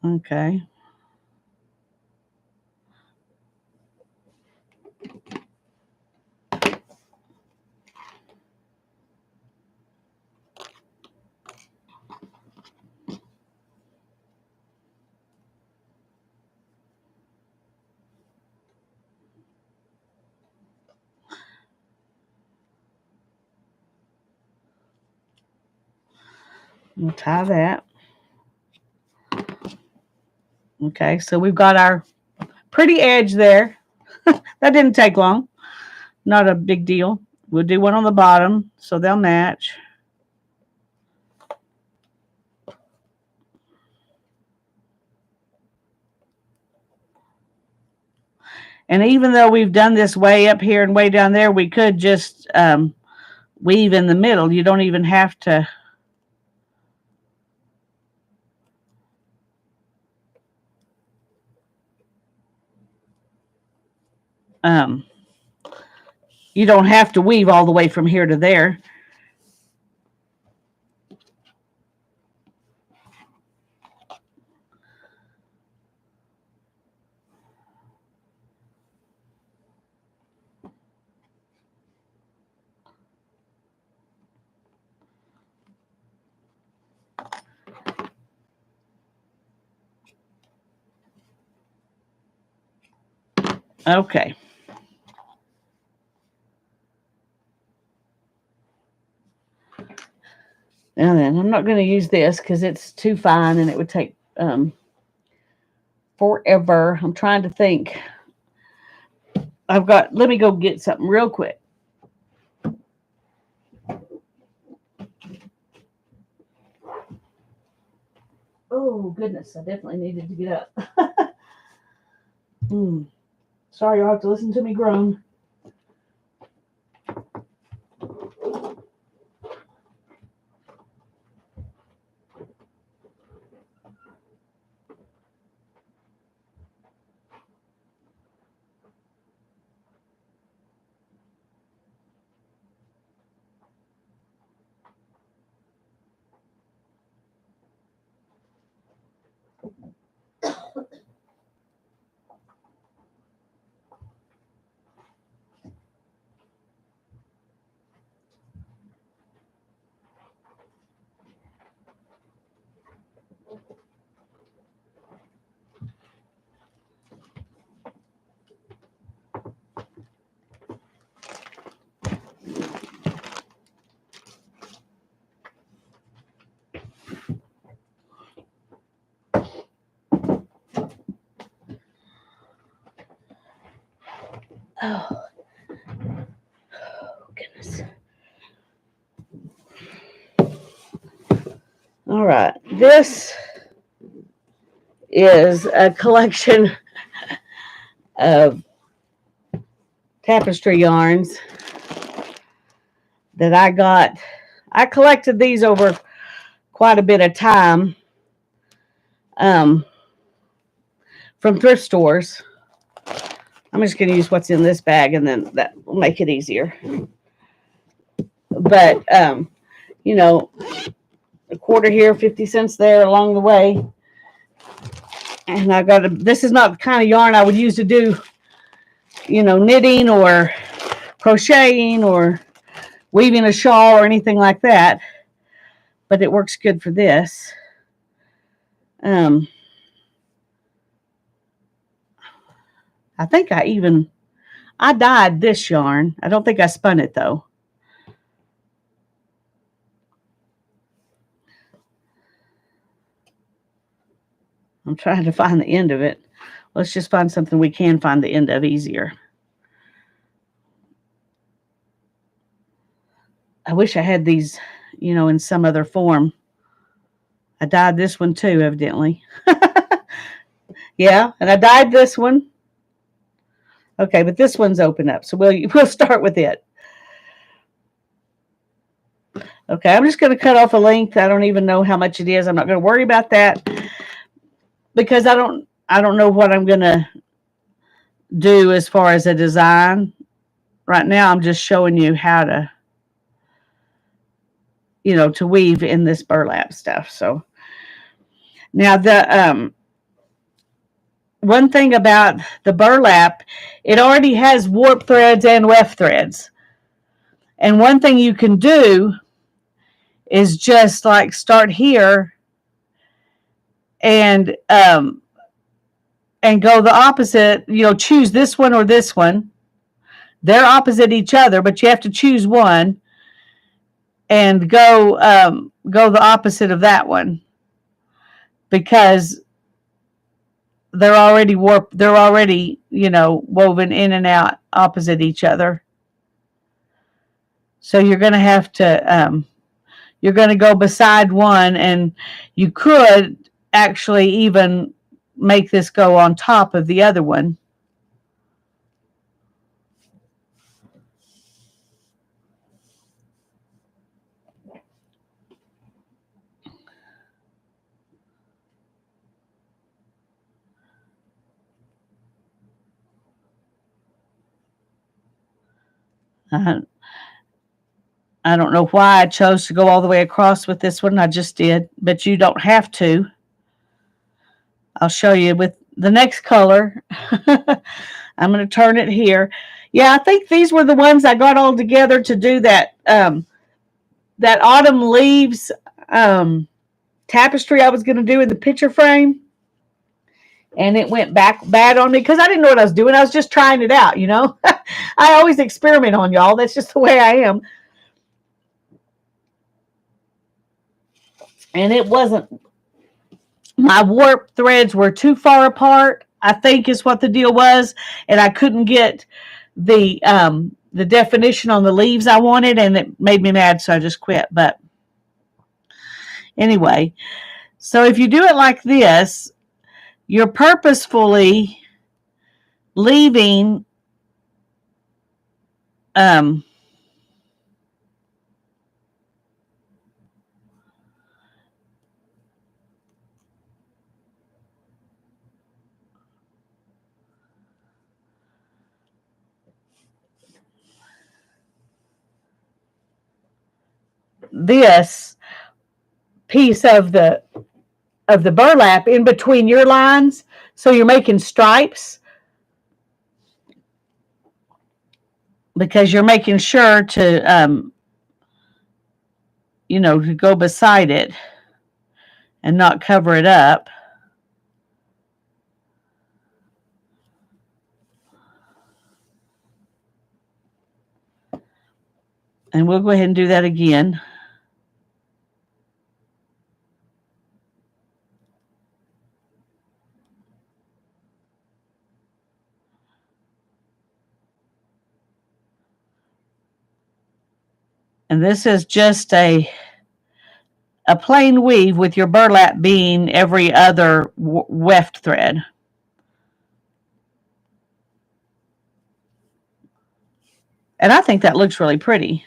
Okay. We'll tie that. Okay, so we've got our pretty edge there. That didn't take long. Not a big deal. We'll do one on the bottom so they'll match. And even though we've done this way up here and way down there, we could just weave in the middle. You don't even have to. Um, you don't have to weave all the way from here to there. Okay. Now then, I'm not going to use this because it's too fine and it would take forever. I'm trying to think. Let me go get something real quick. Oh, goodness. I definitely needed to get up. Sorry, you'll have to listen to me groan. Oh, goodness. All right. This is a collection of tapestry yarns that I got. I collected these over quite a bit of time from thrift stores. I'm just going to use what's in this bag, and then that will make it easier. But, you know, a quarter here, 50 cents there along the way. And this is not the kind of yarn I would use to do, knitting or crocheting or weaving a shawl or anything like that. But it works good for this. I think I dyed this yarn. I don't think I spun it though. I'm trying to find the end of it. Let's just find something we can find the end of easier. I wish I had these, in some other form. I dyed this one too, evidently. Yeah, and I dyed this one. Okay, but this one's open up, so we'll start with it. Okay, I'm just going to cut off a length. I don't even know how much it is. I'm not going to worry about that because I don't know what I'm going to do as far as a design. Right now, I'm just showing you how to, to weave in this burlap stuff. So now the one thing about the burlap, it already has warp threads and weft threads. And one thing you can do is just like start here and go the opposite, choose this one or this one. They're opposite each other, but you have to choose one and go the opposite of that one because they're already warped. They're already, woven in and out opposite each other. So you're going to have to, you're going to go beside one, and you could actually even make this go on top of the other one. Uh, I don't know why I chose to go all the way across with this one. I just did, but you don't have to. I'll show you with the next color. I'm going to turn it here. Yeah, I think these were the ones I got all together to do that autumn leaves tapestry I was going to do in the picture frame. And it went back bad on me because I didn't know what I was doing. I was just trying it out, you know. I always experiment on y'all. That's just the way I am. And it wasn't, my warp threads were too far apart, I think is what the deal was. And I couldn't get the definition on the leaves I wanted, and it made me mad, so I just quit. But anyway, so if you do it like this, you're purposefully leaving this piece of the burlap in between your lines, so you're making stripes, because you're making sure to to go beside it and not cover it up. And we'll go ahead and do that again. And this is just a plain weave with your burlap being every other weft thread. And I think that looks really pretty.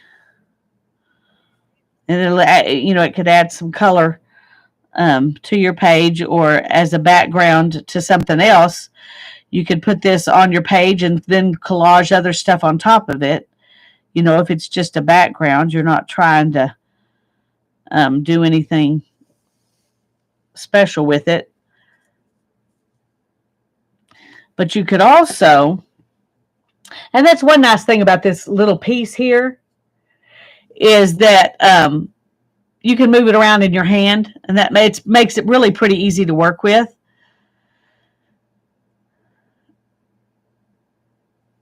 And it'll, it could add some color to your page, or as a background to something else. You could put this on your page and then collage other stuff on top of it. If it's just a background, you're not trying to do anything special with it. But you could also, and that's one nice thing about this little piece here, is that you can move it around in your hand, and that makes it really pretty easy to work with.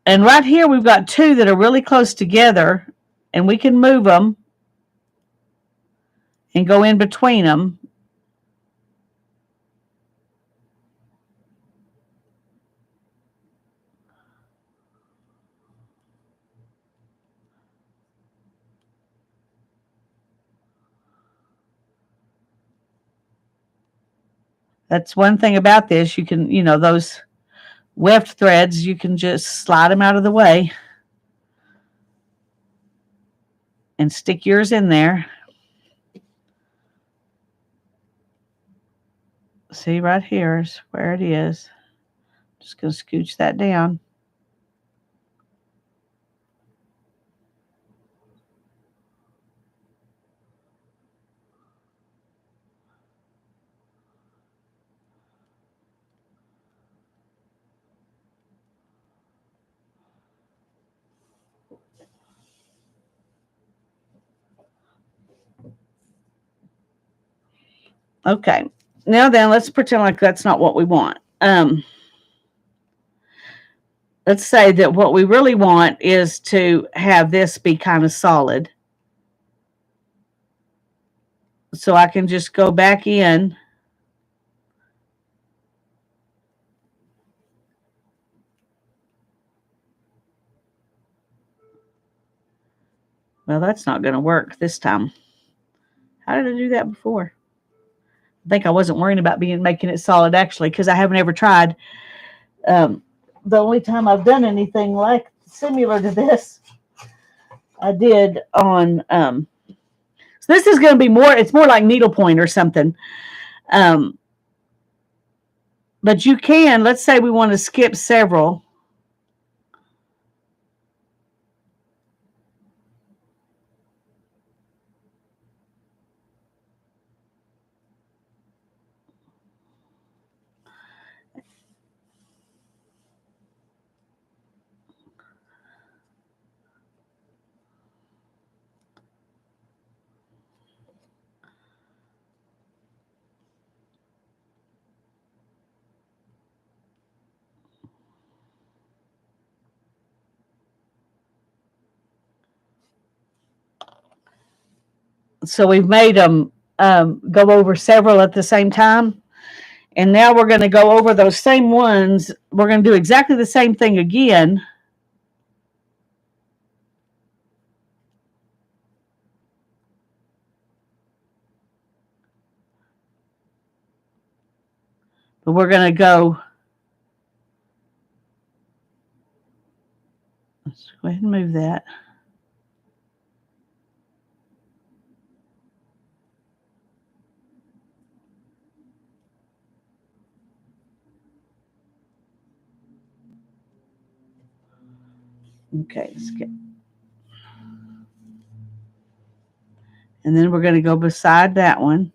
And right here, we've got two that are really close together, and we can move them and go in between them. That's one thing about this. You can, those weft threads, you can just slide them out of the way and stick yours in there. See, right here is where it is. Just going to scooch that down. Okay, now then, let's pretend like that's not what we want. Let's say that what we really want is to have this be kind of solid. So I can just go back in. Well, that's not going to work this time. How did I do that before? I think I wasn't worrying about making it solid, actually, because I haven't ever tried. The only time I've done anything like similar to this, I did on. So this is going to be more. It's more like needlepoint or something. But you can. Let's say we want to skip several. So we've made them go over several at the same time. And now we're going to go over those same ones. We're going to do exactly the same thing again. But we're going to go. Let's go ahead and move that. Okay, let's get. And then we're going to go beside that one.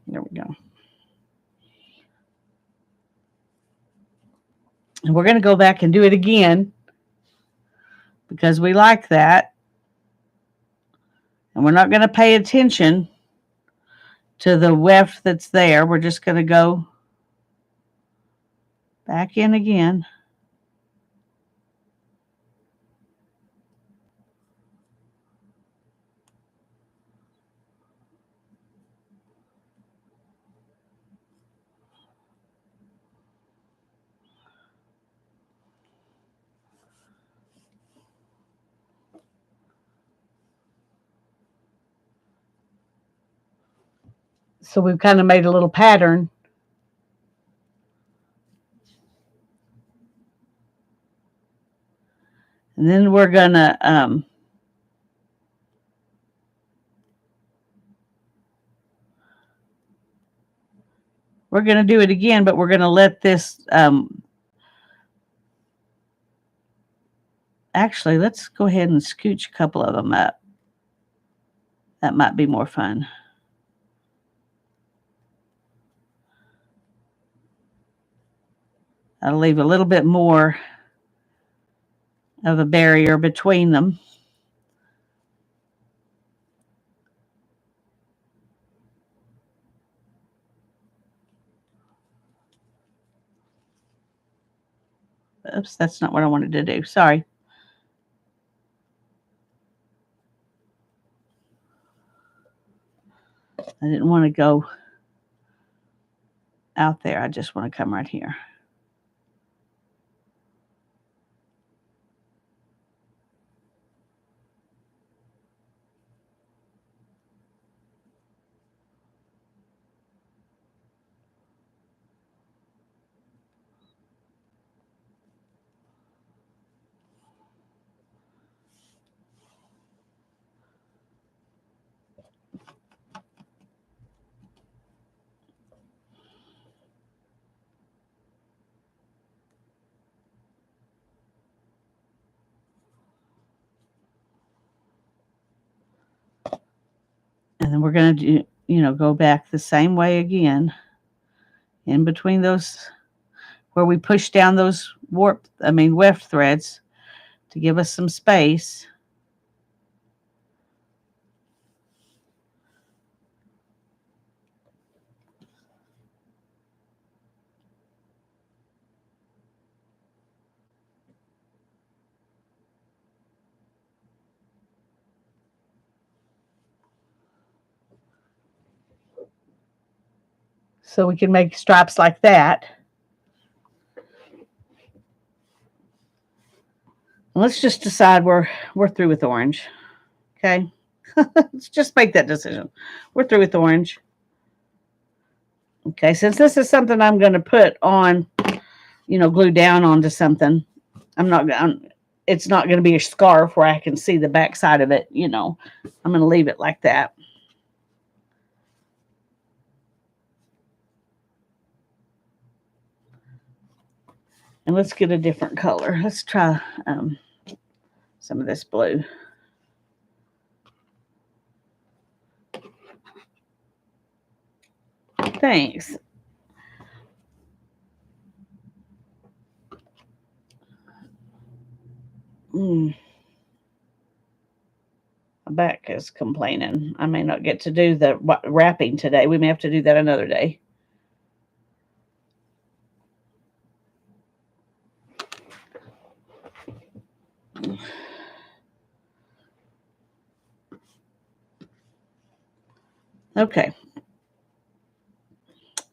There we go. And we're going to go back and do it again because we like that. And we're not going to pay attention to the weft that's there. We're just going to go back in again. So we've kind of made a little pattern. And then we're going to do it again, but we're going to let this actually, let's go ahead and scooch a couple of them up. That might be more fun. I'll leave a little bit more of a barrier between them. Oops, that's not what I wanted to do. Sorry. I didn't want to go out there. I just want to come right here. And then we're going to do, go back the same way again in between those where we push down those weft threads to give us some space. So we can make stripes like that. Let's just decide we're through with orange. Okay. Let's just make that decision. We're through with orange. Okay, since this is something I'm going to put on, glue down onto something, it's not going to be a scarf where I can see the back side of it, I'm going to leave it like that. And let's get a different color. Let's try some of this blue. Thanks. Mm, my back is complaining. I may not get to do the wrapping today. We may have to do that another day. Okay.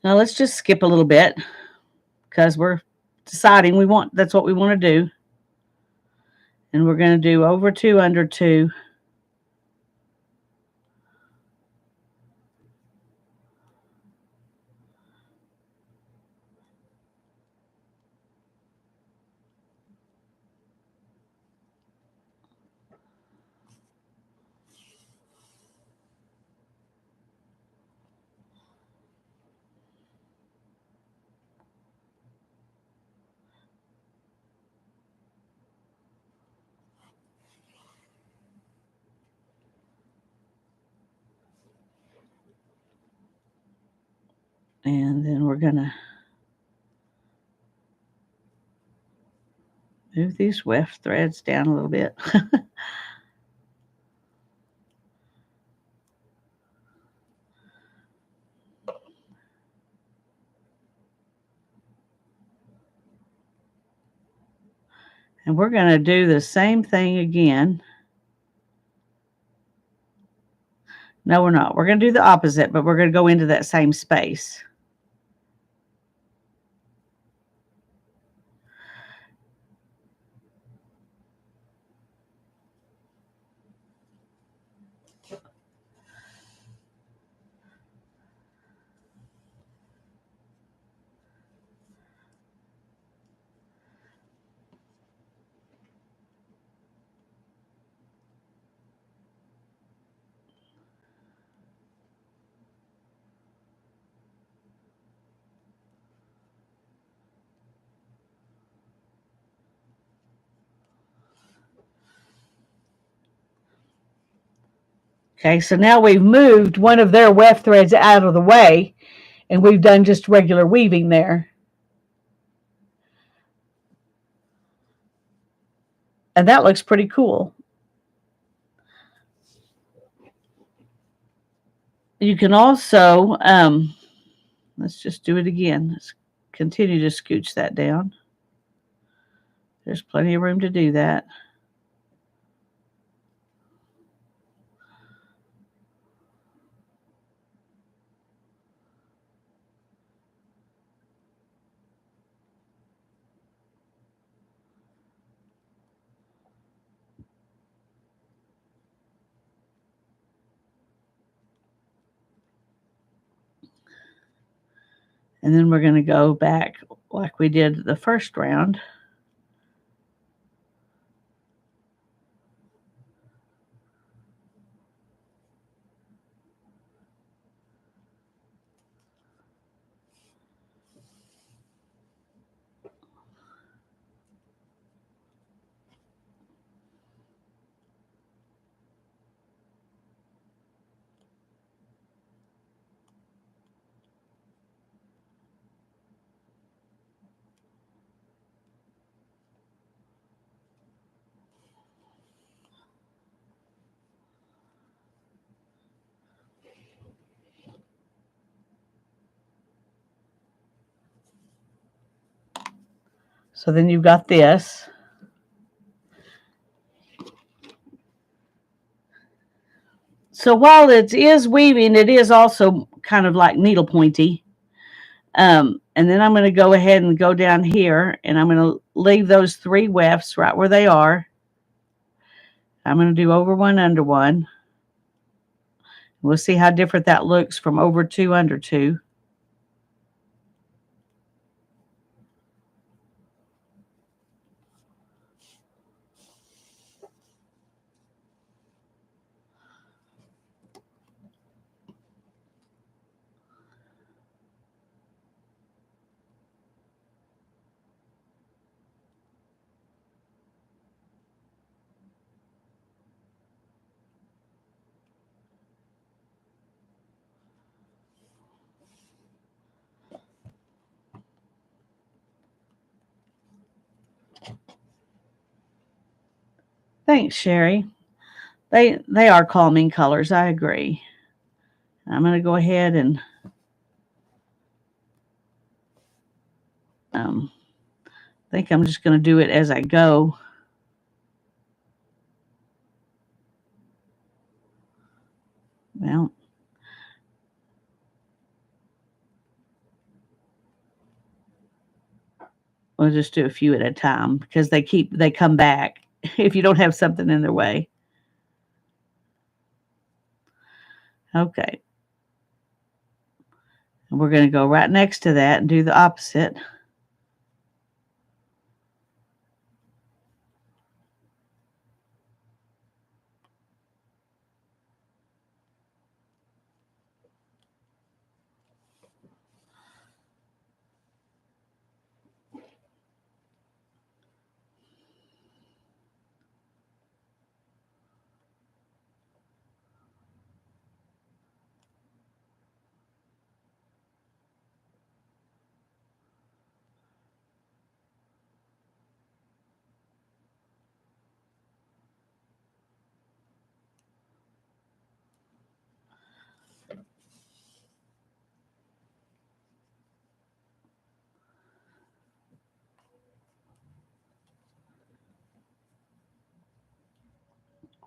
Now let's just skip a little bit because we're deciding that's what we want to do. And we're going to do over 2, under 2. And then we're going to move these weft threads down a little bit. And we're going to do the same thing again. No, we're not. We're going to do the opposite, but we're going to go into that same space. Okay, so now we've moved one of their weft threads out of the way, and we've done just regular weaving there. And that looks pretty cool. You can also, let's just do it again. Let's continue to scooch that down. There's plenty of room to do that. And then we're going to go back like we did the first round. So then you've got this. So while it is weaving, it is also kind of like needle pointy. And then I'm going to go ahead and go down here, and I'm going to leave those 3 wefts right where they are. I'm going to do over 1, under 1. We'll see how different that looks from over 2, under 2. Thanks, Sherry. They are calming colors. I agree. I'm going to go ahead and um, think I'm just going to do it as I go. Well, we'll just do a few at a time because they come back if you don't have something in their way. Okay. And we're going to go right next to that and do the opposite.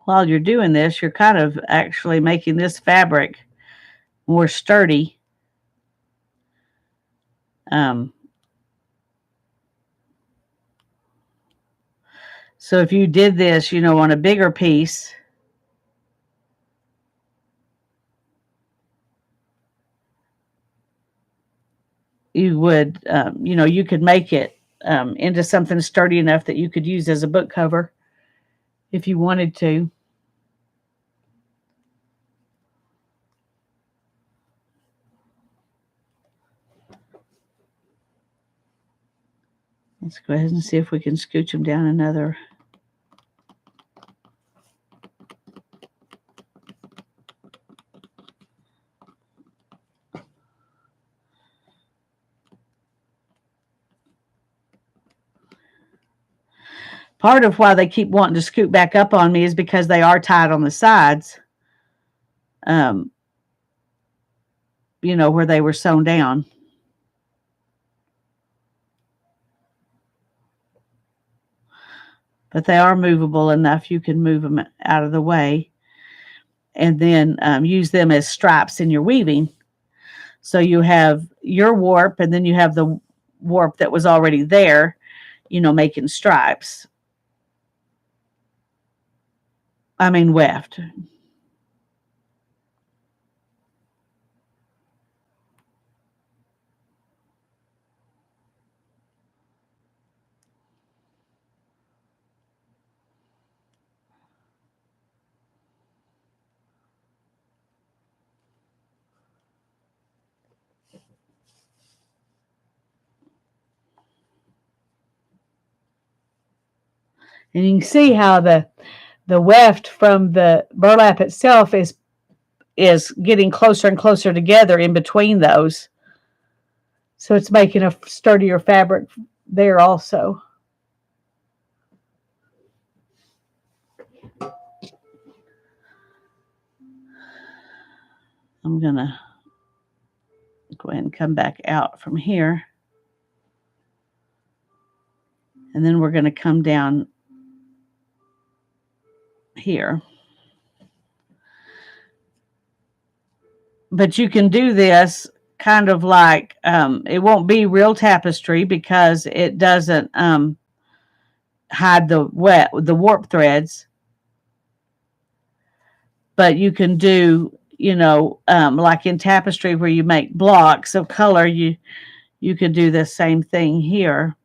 While you're doing this, you're kind of actually making this fabric more sturdy. Um, so if you did this, on a bigger piece, you would, you could make it into something sturdy enough that you could use as a book cover if you wanted to. Let's go ahead and see if we can scooch them down another. Part of why they keep wanting to scoot back up on me is because they are tied on the sides, um, where they were sewn down. But they are movable enough you can move them out of the way and then use them as straps in your weaving. So you have your warp and then you have the warp that was already there, making stripes. I mean, weft. And you can see how the weft from the burlap itself is getting closer and closer together in between those. So it's making a sturdier fabric there also. I'm going to go ahead and come back out from here. And then we're going to come down here. But you can do this kind of like it won't be real tapestry because it doesn't hide the warp threads. But you can do like in tapestry where you make blocks of color, you could do the same thing here.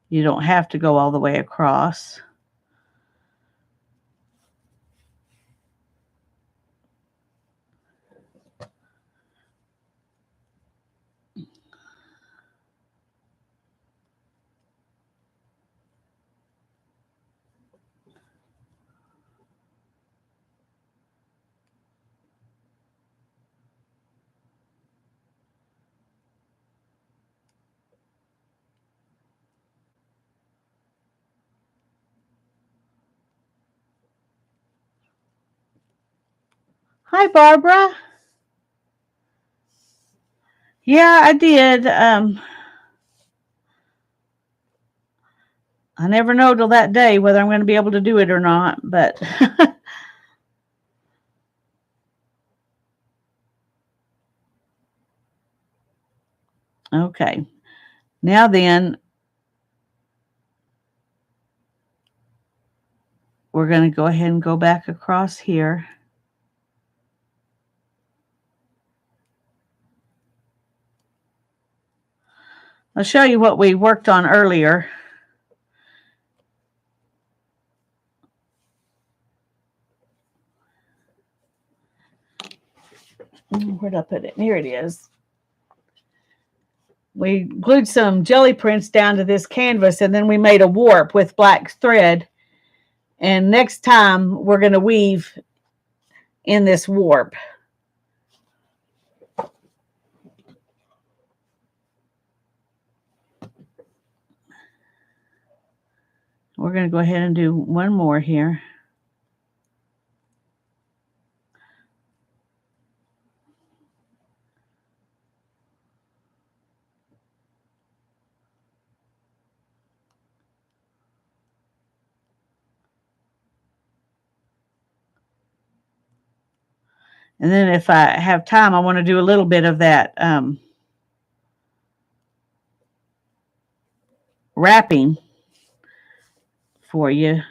You don't have to go all the way across. Hi, Barbara. Yeah, I did. I never know till that day whether I'm going to be able to do it or not, but okay. Now then, we're going to go ahead and go back across here. I'll show you what we worked on earlier. Where'd I put it? Here it is. We glued some jelly prints down to this canvas, and then we made a warp with black thread. And next time we're going to weave in this warp. We're going to go ahead and do one more here. And then if I have time, I want to do a little bit of that wrapping for you.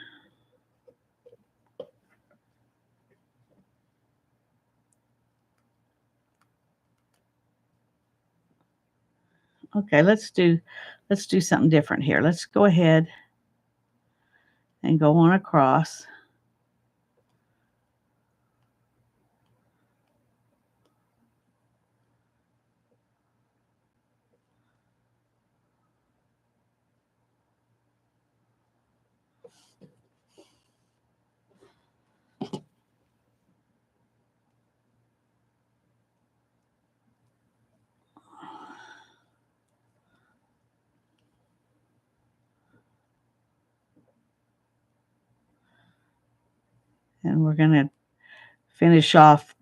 Okay, let's do something different here. Let's go ahead and go on across. And we're going to finish off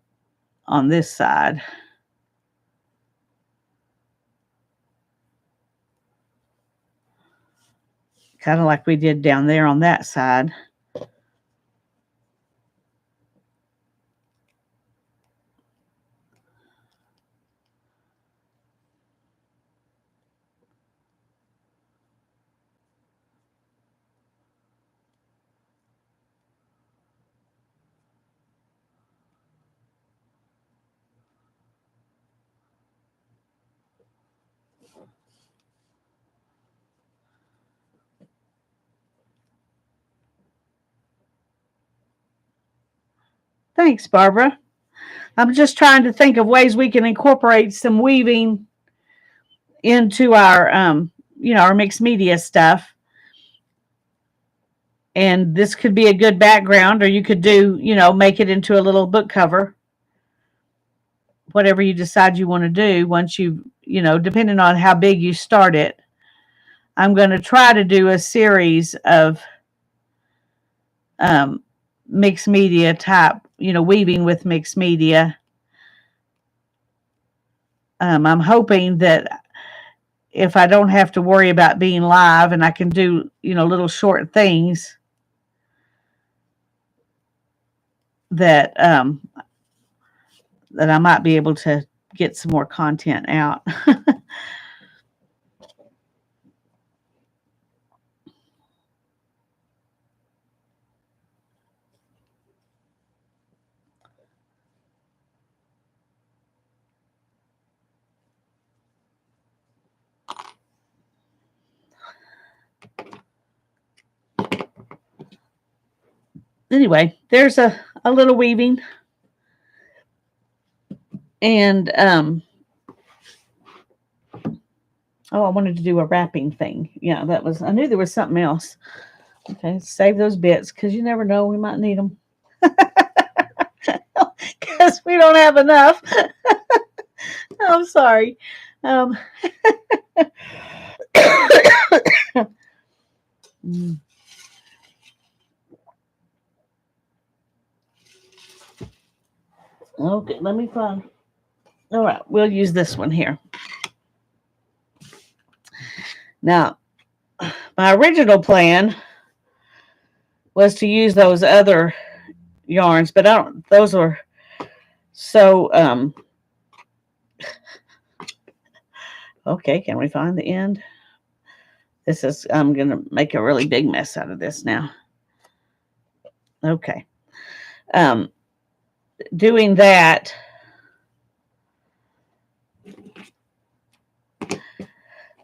on this side. Kind of like we did down there on that side. Thanks, Barbara. I'm just trying to think of ways we can incorporate some weaving into our, our mixed media stuff. And this could be a good background, or you could do, make it into a little book cover. Whatever you decide you want to do once depending on how big you start it. I'm going to try to do a series of mixed media type, weaving with mixed media. I'm hoping that if I don't have to worry about being live and I can do, little short things, that that I might be able to get some more content out. Anyway, there's a little weaving. And I wanted to do a wrapping thing. Yeah, I knew there was something else. Okay, save those bits because you never know, we might need them. Because we don't have enough. I'm sorry. Okay, let me find. All right, we'll use this one here. Now, my original plan was to use those other yarns, but I don't. Those are so. Okay, can we find the end? This is. I'm gonna make a really big mess out of this now. Okay. Doing that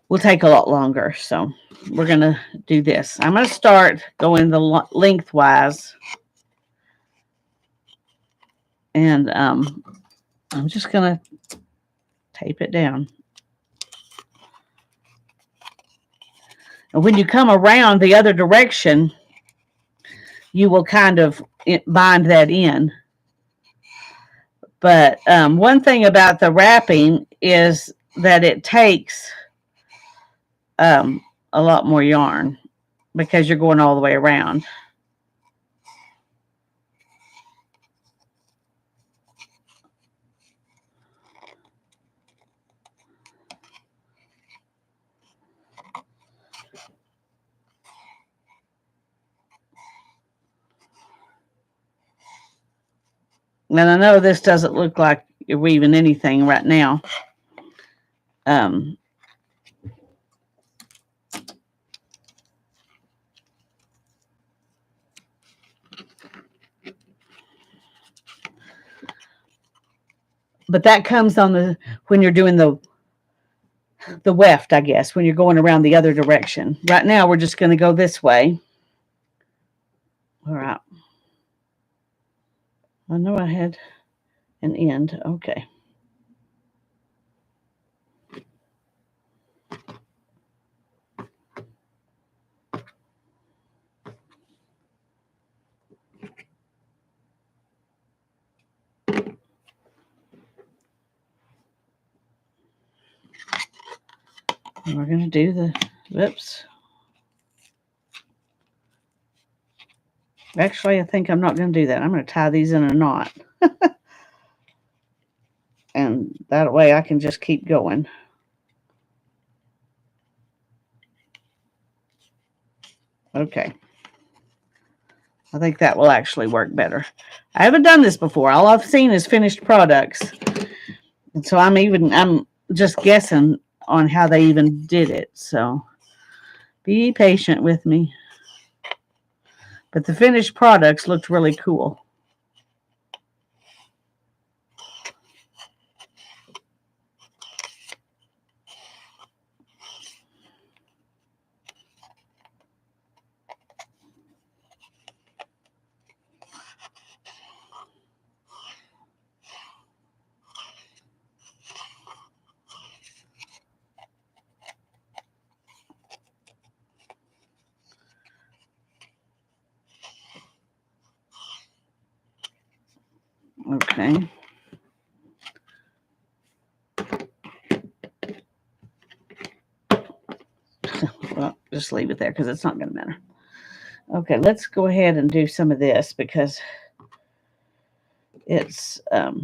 will take a lot longer, so we're gonna do this. I'm gonna start going the lengthwise, and I'm just gonna tape it down. And when you come around the other direction, you will kind of bind that in. But one thing about the wrapping is that it takes a lot more yarn because you're going all the way around. And I know this doesn't look like you're weaving anything right now. But that comes on when you're doing the weft, I guess, when you're going around the other direction. Right now, we're just going to go this way. All right. I know I had an end. Okay. And we're going to do whoops. Actually, I think I'm not going to do that. I'm going to tie these in a knot. And that way I can just keep going. Okay. I think that will actually work better. I haven't done this before. All I've seen is finished products. And so I'm just guessing on how they even did it. So be patient with me. But the finished products looked really cool. Okay. Well, just leave it there because it's not going to matter. Okay, let's go ahead and do some of this because it's let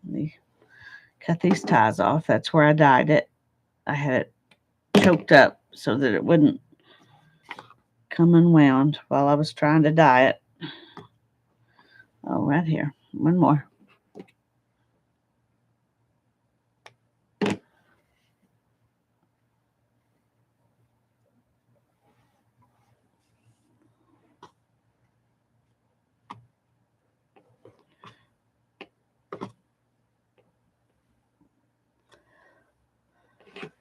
me cut these ties off. That's where I dyed it. I had it choked up so that it wouldn't come unwound while I was trying to dye it. Oh, right here. One more.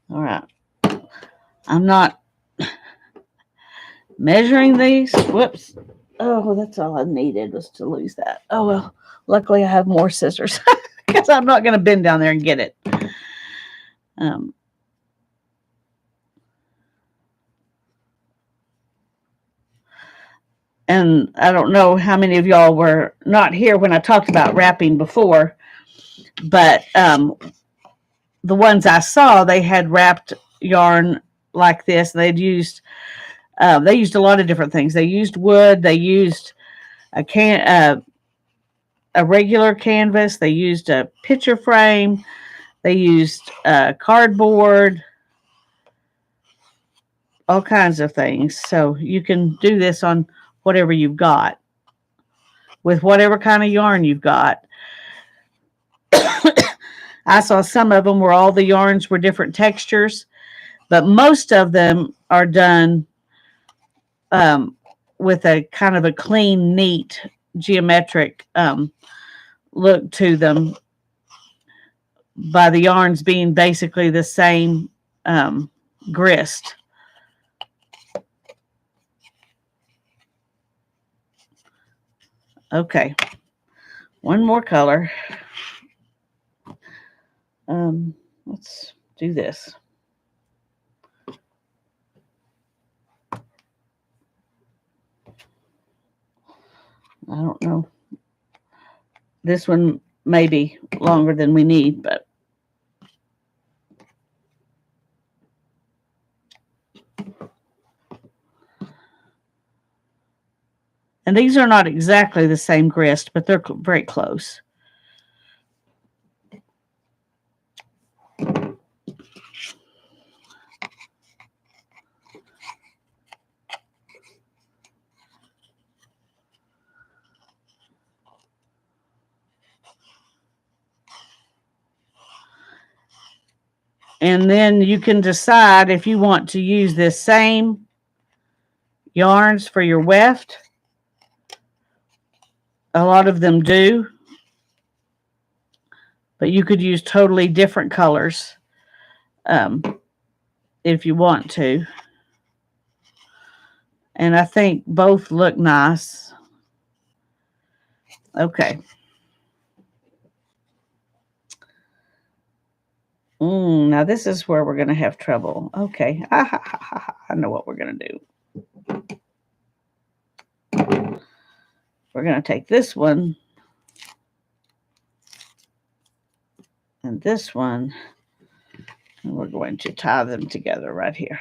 All right. I'm not measuring these. Whoops. Oh, that's all I needed was to lose that. Oh, well, luckily I have more scissors because I'm not going to bend down there and get it. And I don't know how many of y'all were not here when I talked about wrapping before, but the ones I saw, they had wrapped yarn like this. They used a lot of different things. They used wood. They used a regular canvas. They used a picture frame. They used cardboard, all kinds of things. So you can do this on whatever you've got, with whatever kind of yarn you've got. I saw some of them where all the yarns were different textures, but most of them are done with a kind of a clean, neat, geometric look to them, by the yarns being basically the same grist. Okay, one more color. Let's do this. I don't know. This one may be longer than we need, but and these are not exactly the same grist, but they're very close. And then you can decide if you want to use this same yarns for your weft. A lot of them do, but you could use totally different colors if you want to. And I think both look nice. Okay. Now this is where we're going to have trouble. Okay. I know what we're going to do. We're going to take this one and this one, and we're going to tie them together right here.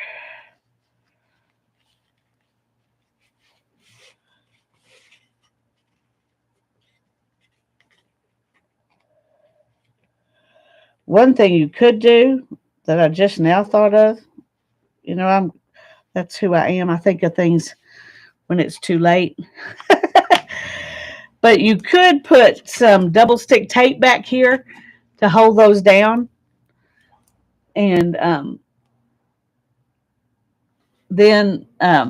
One thing you could do that I just now thought of, that's who I am. I think of things when it's too late. But you could put some double stick tape back here to hold those down. And then, then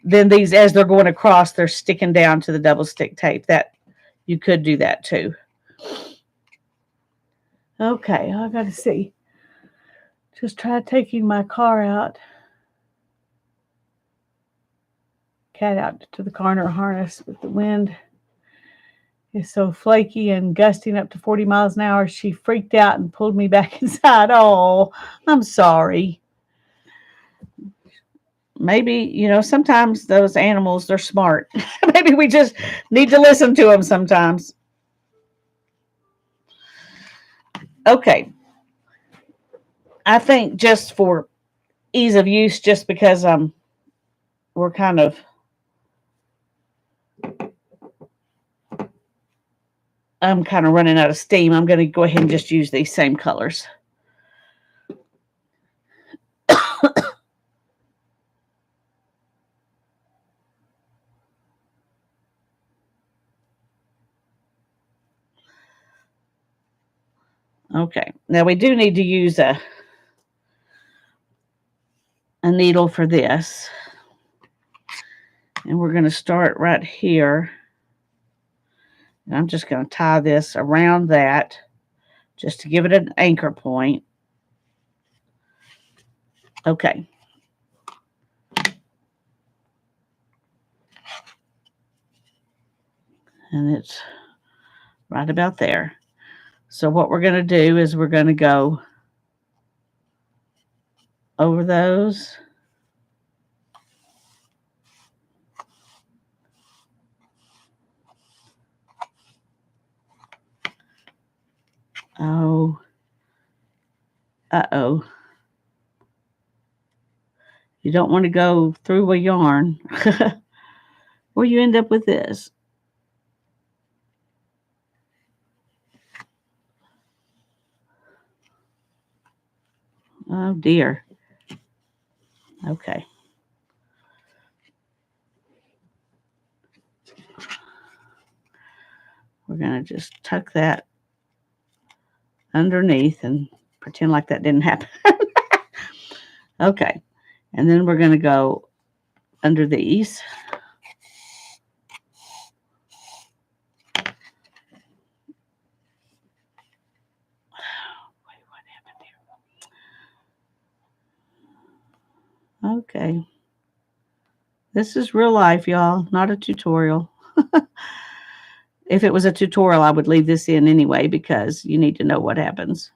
these, as they're going across, they're sticking down to the double stick tape. That you could do that too. Okay, I got to see. Just try taking my car out. Cat out to the corner harness with the wind is so flaky and gusting up to 40 miles an hour. She freaked out and pulled me back inside. Oh, I'm sorry. Maybe, sometimes those animals, they're smart. Maybe we just need to listen to them sometimes. Okay. I think just for ease of use, just because we're kind of I'm kind of running out of steam, I'm going to go ahead and just use these same colors. Okay, now we do need to use a needle for this. And we're going to start right here. And I'm just going to tie this around that just to give it an anchor point. Okay. And it's right about there. So what we're going to do is we're going to go over those. Oh. Uh-oh. You don't want to go through a yarn. Or you end up with this. Oh dear. Okay. We're going to just tuck that underneath and pretend like that didn't happen. Okay. And then we're going to go under these. Okay. This is real life, y'all, not a tutorial. If it was a tutorial, I would leave this in anyway because you need to know what happens.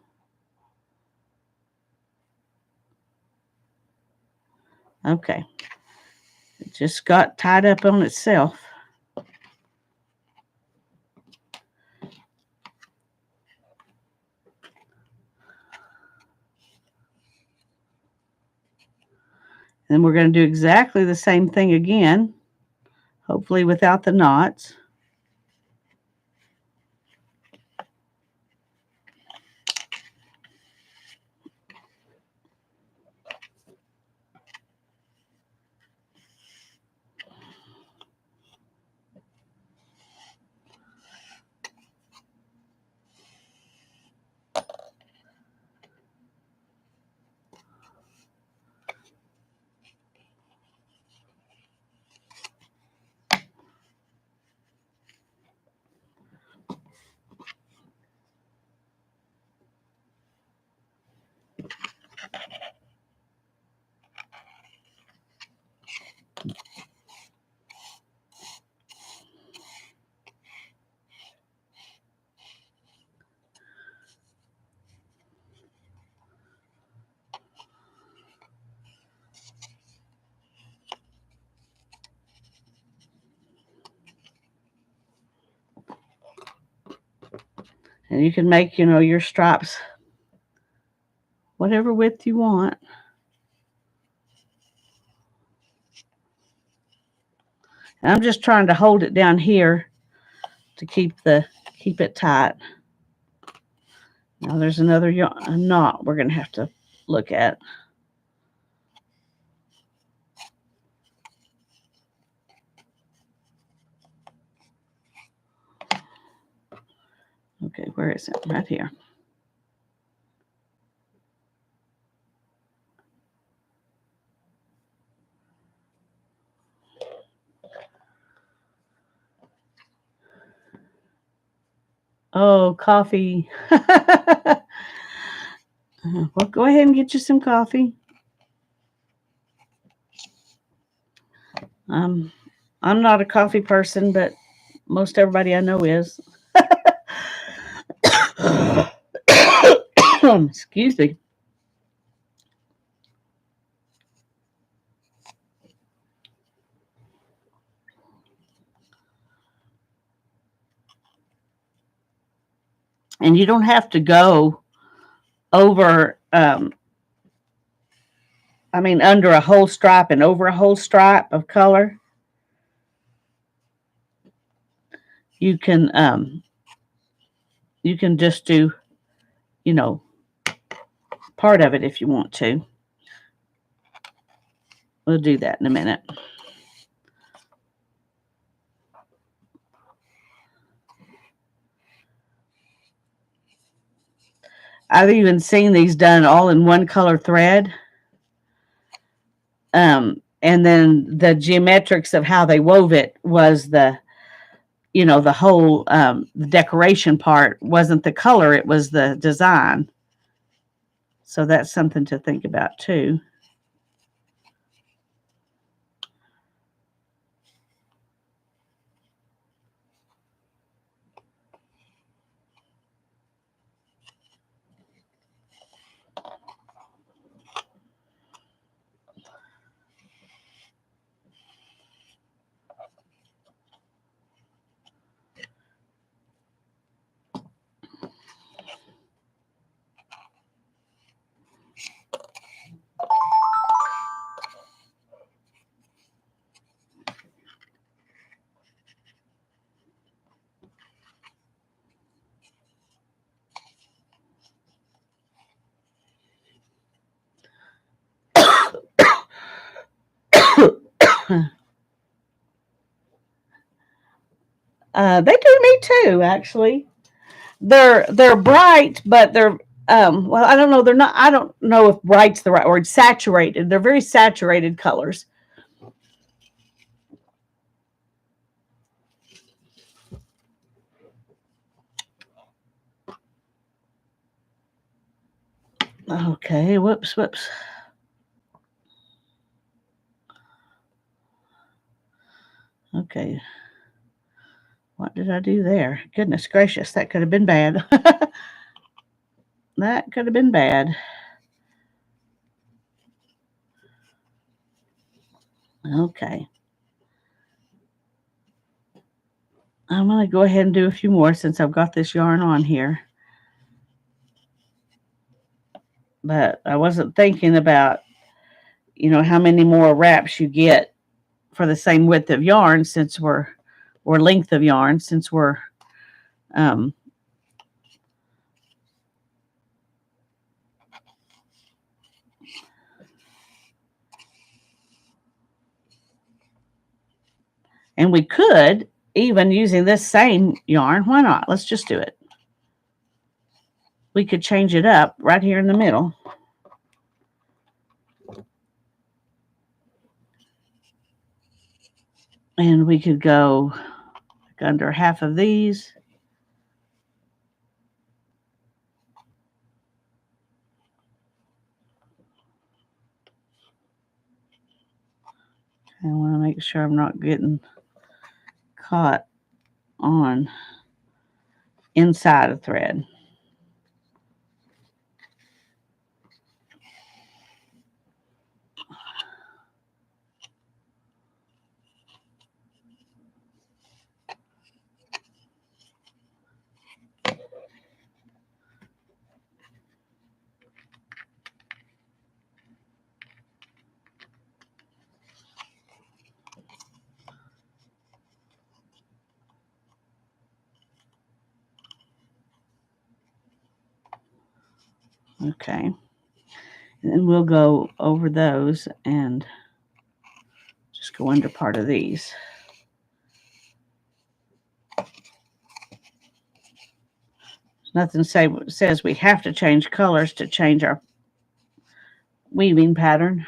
Okay. It just got tied up on itself. And we're going to do exactly the same thing again, hopefully without the knots. And you can make, your stripes whatever width you want. And I'm just trying to hold it down here to keep it tight. Now there's another knot we're going to have to look at. Okay, where is it? Right here. Oh, coffee. Well, go ahead and get you some coffee. I'm not a coffee person, but most everybody I know is. Excuse me. And you don't have to go over, under a whole stripe and over a whole stripe of color. You can just do, part of it if you want to. We'll do that in a minute. I've even seen these done all in one color thread. And then the geometrics of how they wove it was the whole the decoration part wasn't the color, it was the design. So that's something to think about too. They do me too, actually. They're bright, but they're well, I don't know. They're not. I don't know if bright's the right word. Saturated. They're very saturated colors. Okay. Whoops. Whoops. Okay. What did I do there? Goodness gracious, that could have been bad. That could have been bad. Okay. I'm going to go ahead and do a few more since I've got this yarn on here. But I wasn't thinking about, how many more wraps you get for the same width of yarn since or length of yarn since we're um, and we could even using this same yarn. Why not? Let's just do it. We could change it up right here in the middle. And we could go under half of these. I want to make sure I'm not getting caught on inside a thread. Okay. And then we'll go over those and just go under part of these. Nothing says we have to change colors to change our weaving pattern.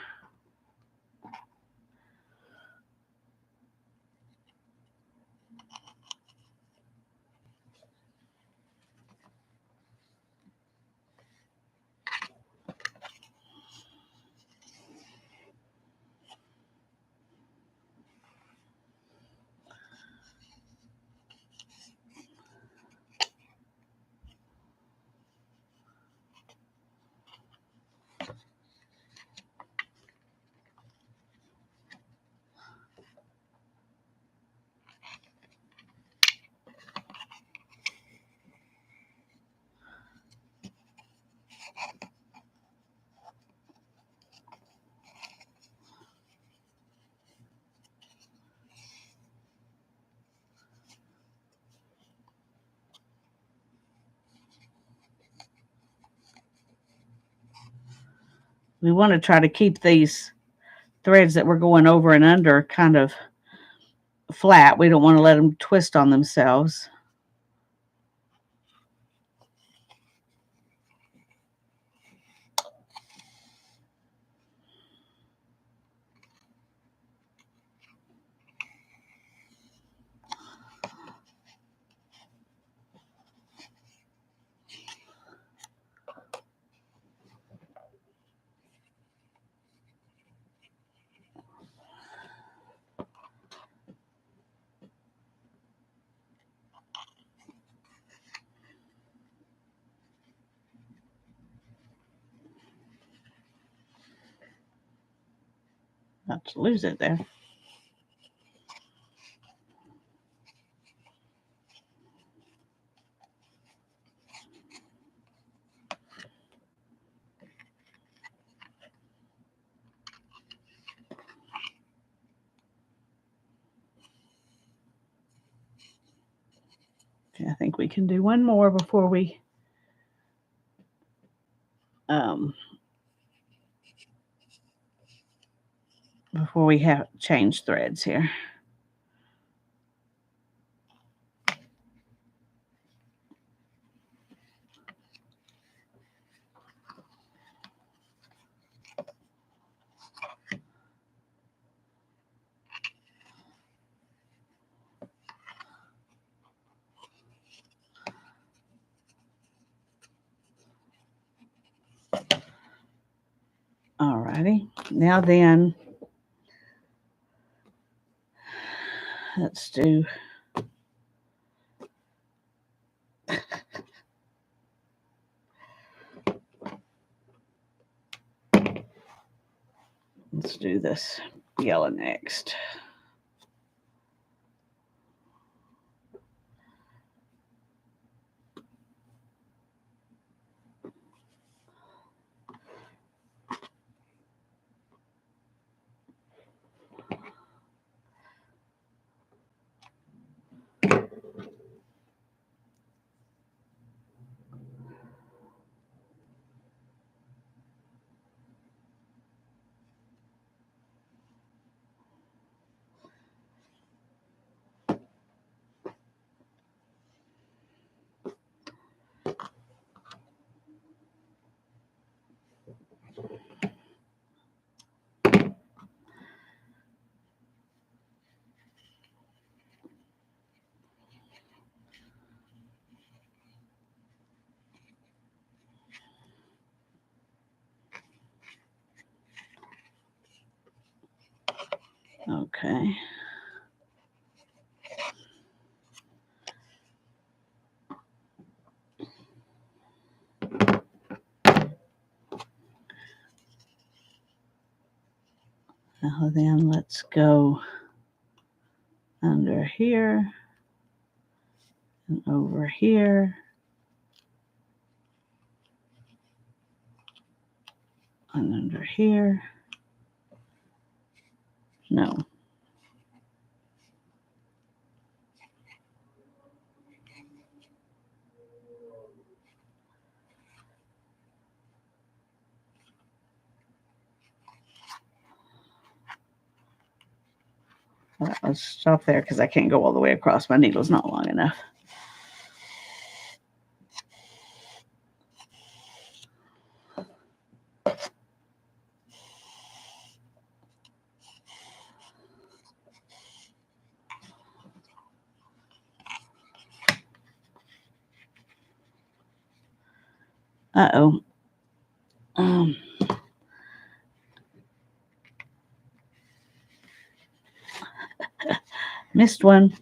We want to try to keep these threads that we're going over and under kind of flat. We don't want to let them twist on themselves. Not to lose it there. Okay, I think we can do one more before we have change threads here. Now then, let's do. Let's do this yellow next. Okay. Now then, let's go under here and over here and under here. No. All right, let's stop there because I can't go all the way across. My needle's not long enough. Uh-oh. Missed one.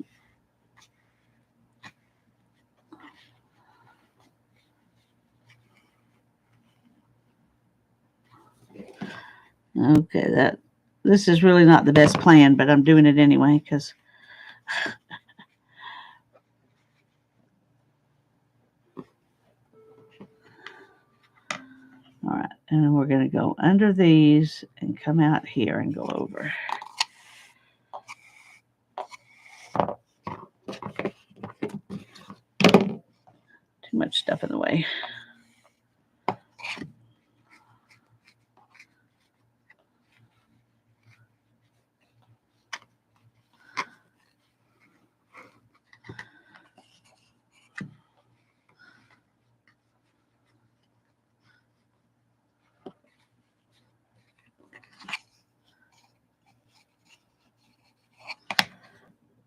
Okay, this is really not the best plan, but I'm doing it anyway because all right, and we're going to go under these and come out here and go over. Too much stuff in the way.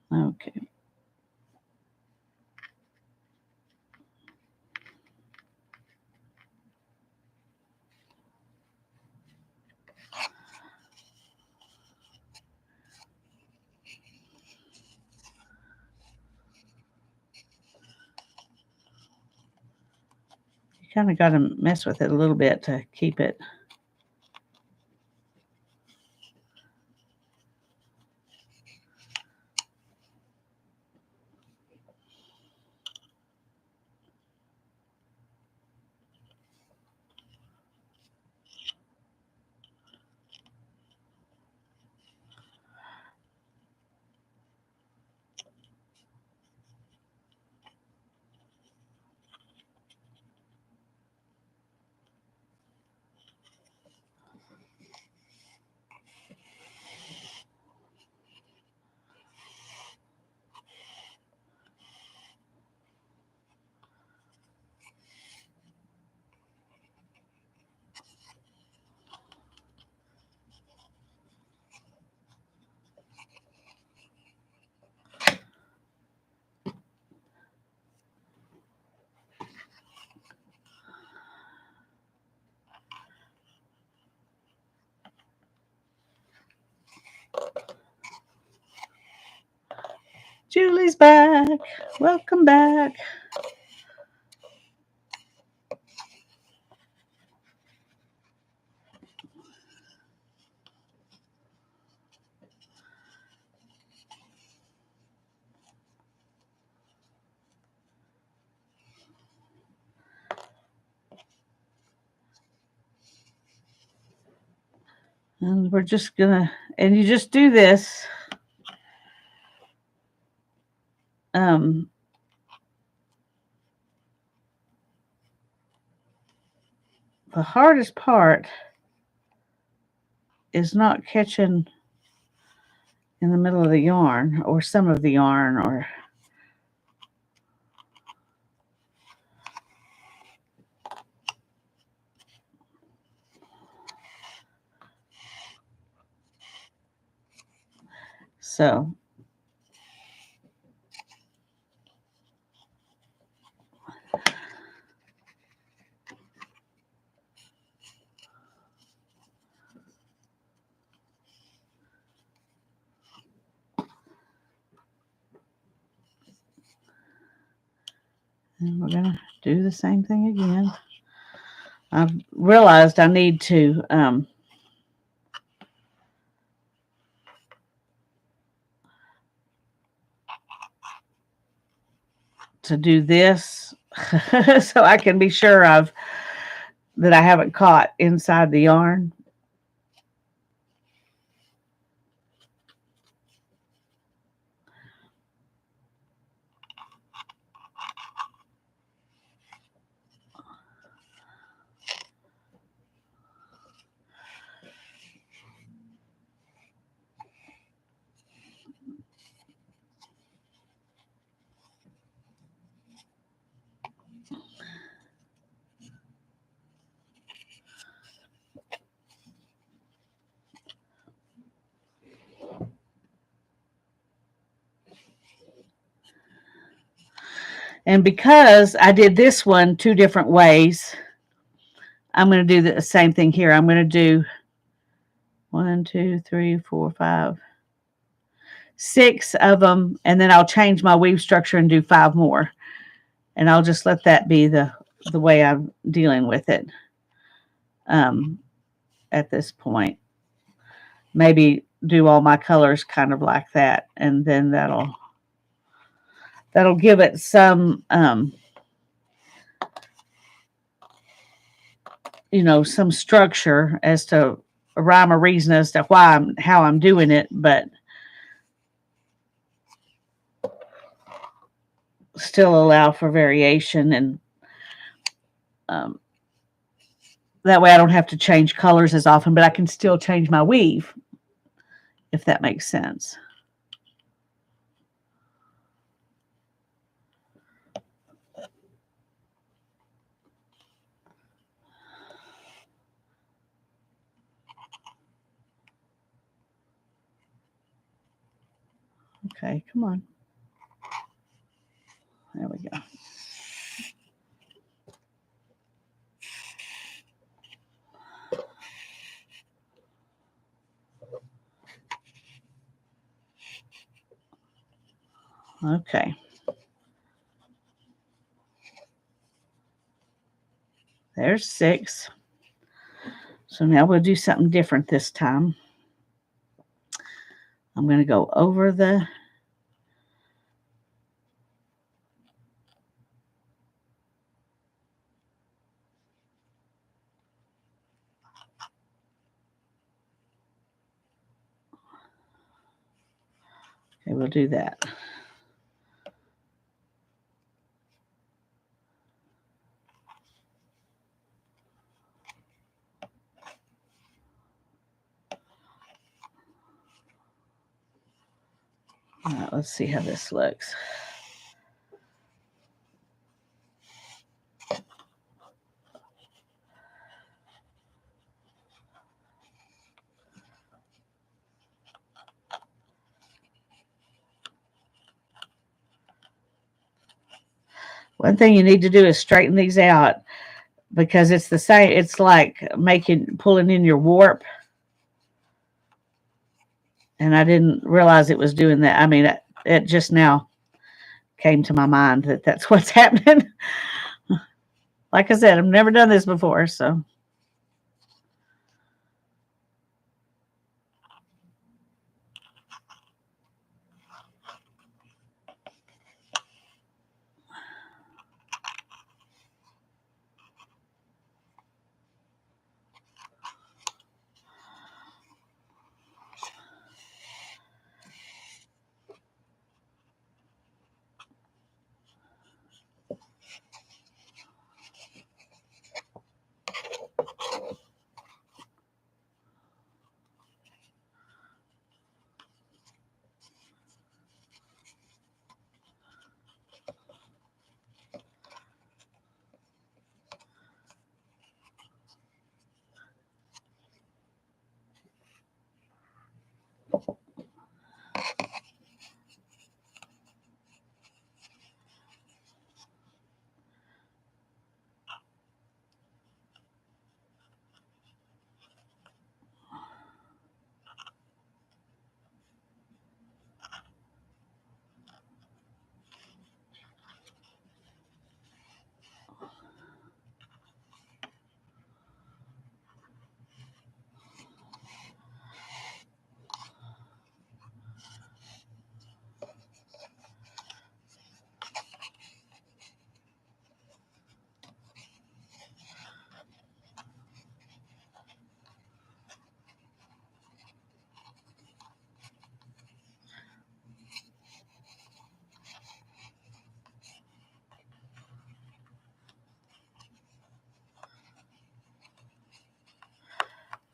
Okay. You kind of got to mess with it a little bit to keep it. Julie's back. Welcome back. And we're just gonna, and you just do this. Um, the hardest part is not catching in the middle of the yarn or some of the yarn or so. And we're gonna do the same thing again. I've realized I need to do this so I can be sure that I haven't caught inside the yarn. And because I did this one 2 different ways, I'm going to do the same thing here. I'm going to do 1, 2, 3, 4, 5, 6 of them, and then I'll change my weave structure and do 5 more. And I'll just let that be the way I'm dealing with it at this point. Maybe do all my colors kind of like that, and then that'll give it some some structure as to a rhyme or reason as to how I'm doing it, but still allow for variation, and that way I don't have to change colors as often, but I can still change my weave, if that makes sense. Okay, come on. There we go. Okay. There's 6. So now we'll do something different this time. I'm going to go over the Okay, we'll do that. All right, let's see how this looks. One thing you need to do is straighten these out, because it's the same. It's like pulling in your warp. And I didn't realize it was doing that. I mean, it just now came to my mind that that's what's happening. Like I said, I've never done this before, so.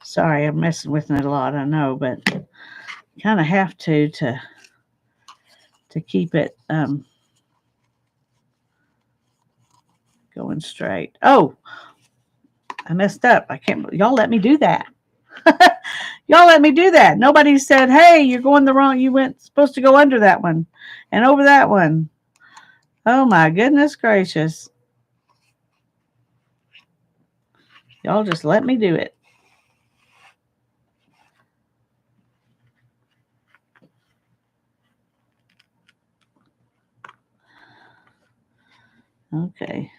Sorry, I'm messing with it a lot, I know, but kind of have to keep it going straight. Oh, I messed up. I can't. Y'all let me do that. Y'all let me do that. Nobody said, "Hey, you're going the wrong. You went supposed to go under that one, and over that one." Oh my goodness gracious! Y'all just let me do it. Okay.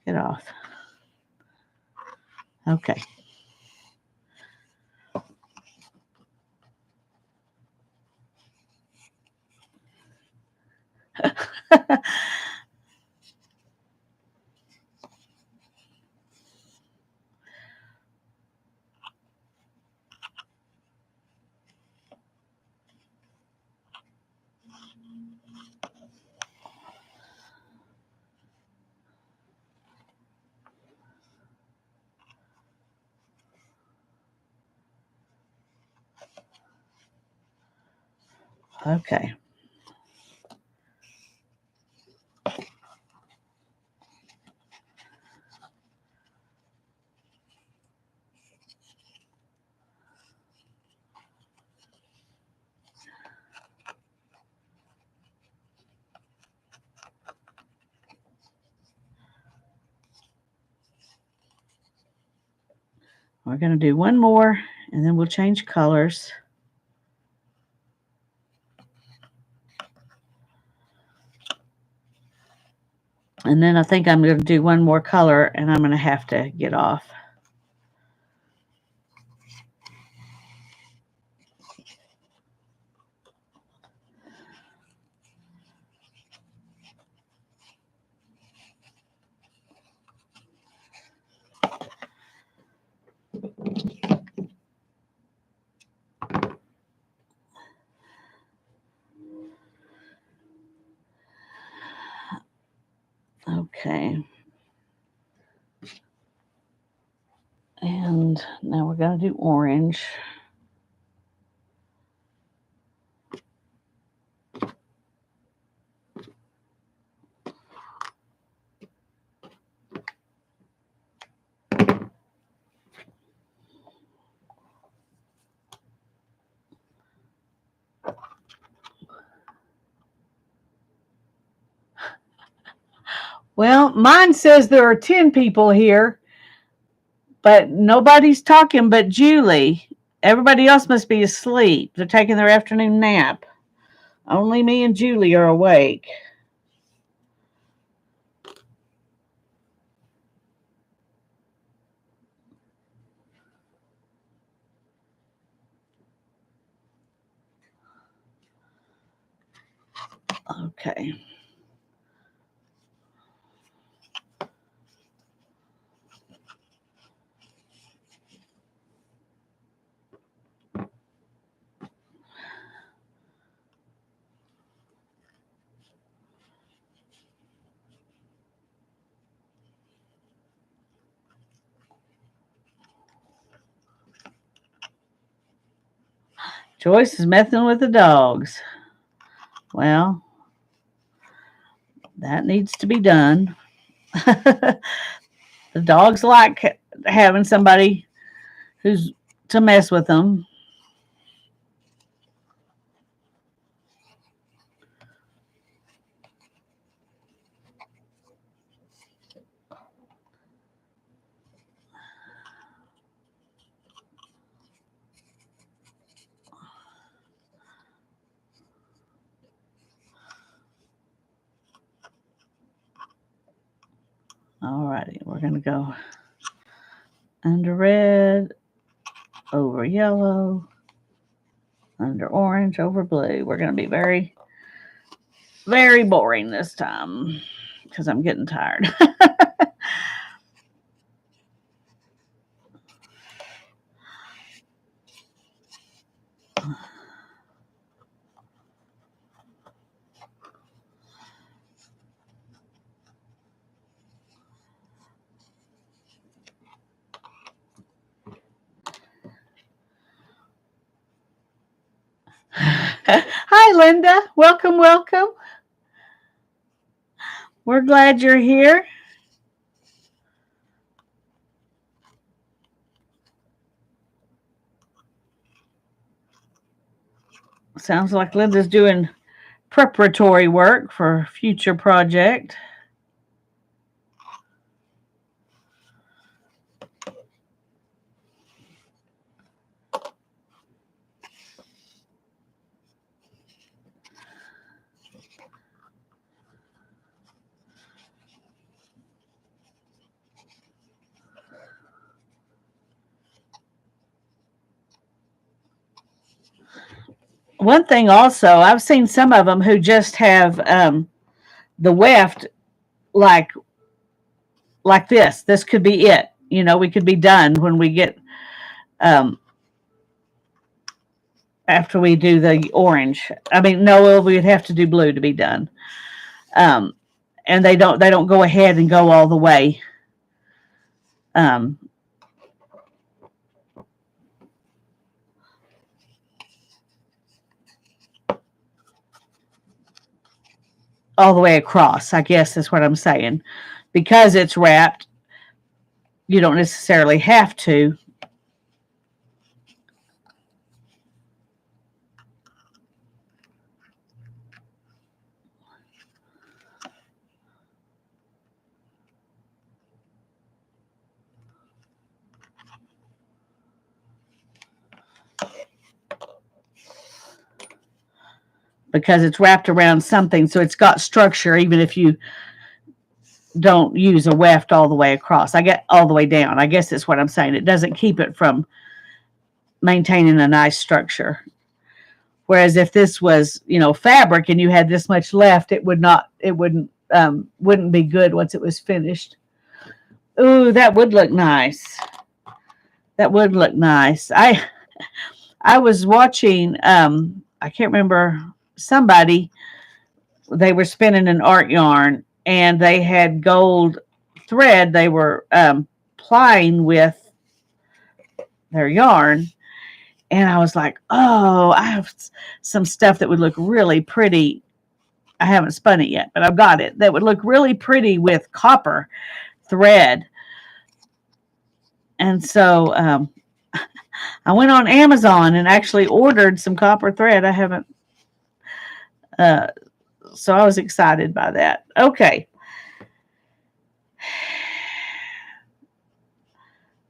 Get off. Okay. Okay. We're going to do one more, and then we'll change colors. And then I think I'm going to do one more color, and I'm going to have to get off. Okay. And now we're going to do orange. Well, mine says there are 10 people here, but nobody's talking but Julie. Everybody else must be asleep. They're taking their afternoon nap. Only me and Julie are awake. Okay. Joyce is messing with the dogs. Well, that needs to be done. The dogs like having somebody who's to mess with them. Alrighty, we're gonna go under red, over yellow, under orange, over blue. We're gonna be very, very boring this time because I'm getting tired. Hi, Linda. Welcome, welcome. We're glad you're here. Sounds like Linda's doing preparatory work for a future project. One thing also, I've seen some of them who just have the weft like this. This could be it. You know, we could be done when we get um, after we do the orange. I mean, no, we'd have to do blue to be done. Um, and they don't go ahead and go all the way. Um, all the way across, I guess is what I'm saying. Because it's wrapped, you don't necessarily have to. Because it's wrapped around something, so it's got structure, even if you don't use a weft all the way across. I get all the way down. I guess that's what I'm saying. It doesn't keep it from maintaining a nice structure. Whereas if this was, fabric and you had this much left, it wouldn't be good once it was finished. Ooh, that would look nice. That would look nice. I was watching I can't remember somebody, they were spinning an art yarn and they had gold thread they were plying with their yarn. And I was like, oh, I have some stuff that would look really pretty. I haven't spun it yet, but I've got it. That would look really pretty with copper thread. And so I went on Amazon and actually ordered some copper thread. I haven't, uh, so I was excited by that. Okay.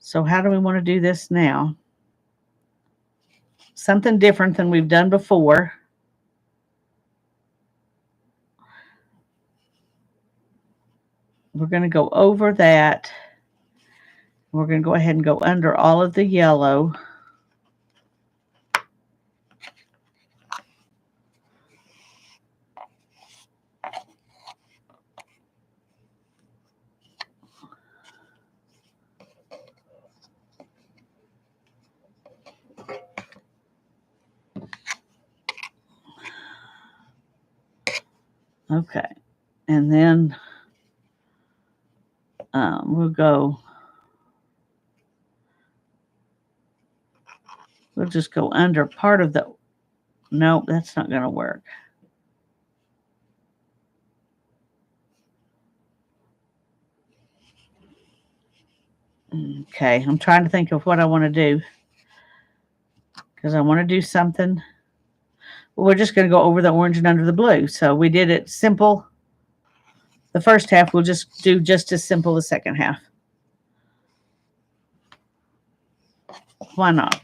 So how do we want to do this now? Something different than we've done before. we're going to go over that. We're going to go ahead and go under all of the yellow. Okay. And then we'll just go under part of the, nope, that's not going to work. Okay, I'm trying to think of what I want to do, because I want to do something. We're just going to go over the orange and under the blue. So we did it simple the first half. We'll just do just as simple the second half. Why not?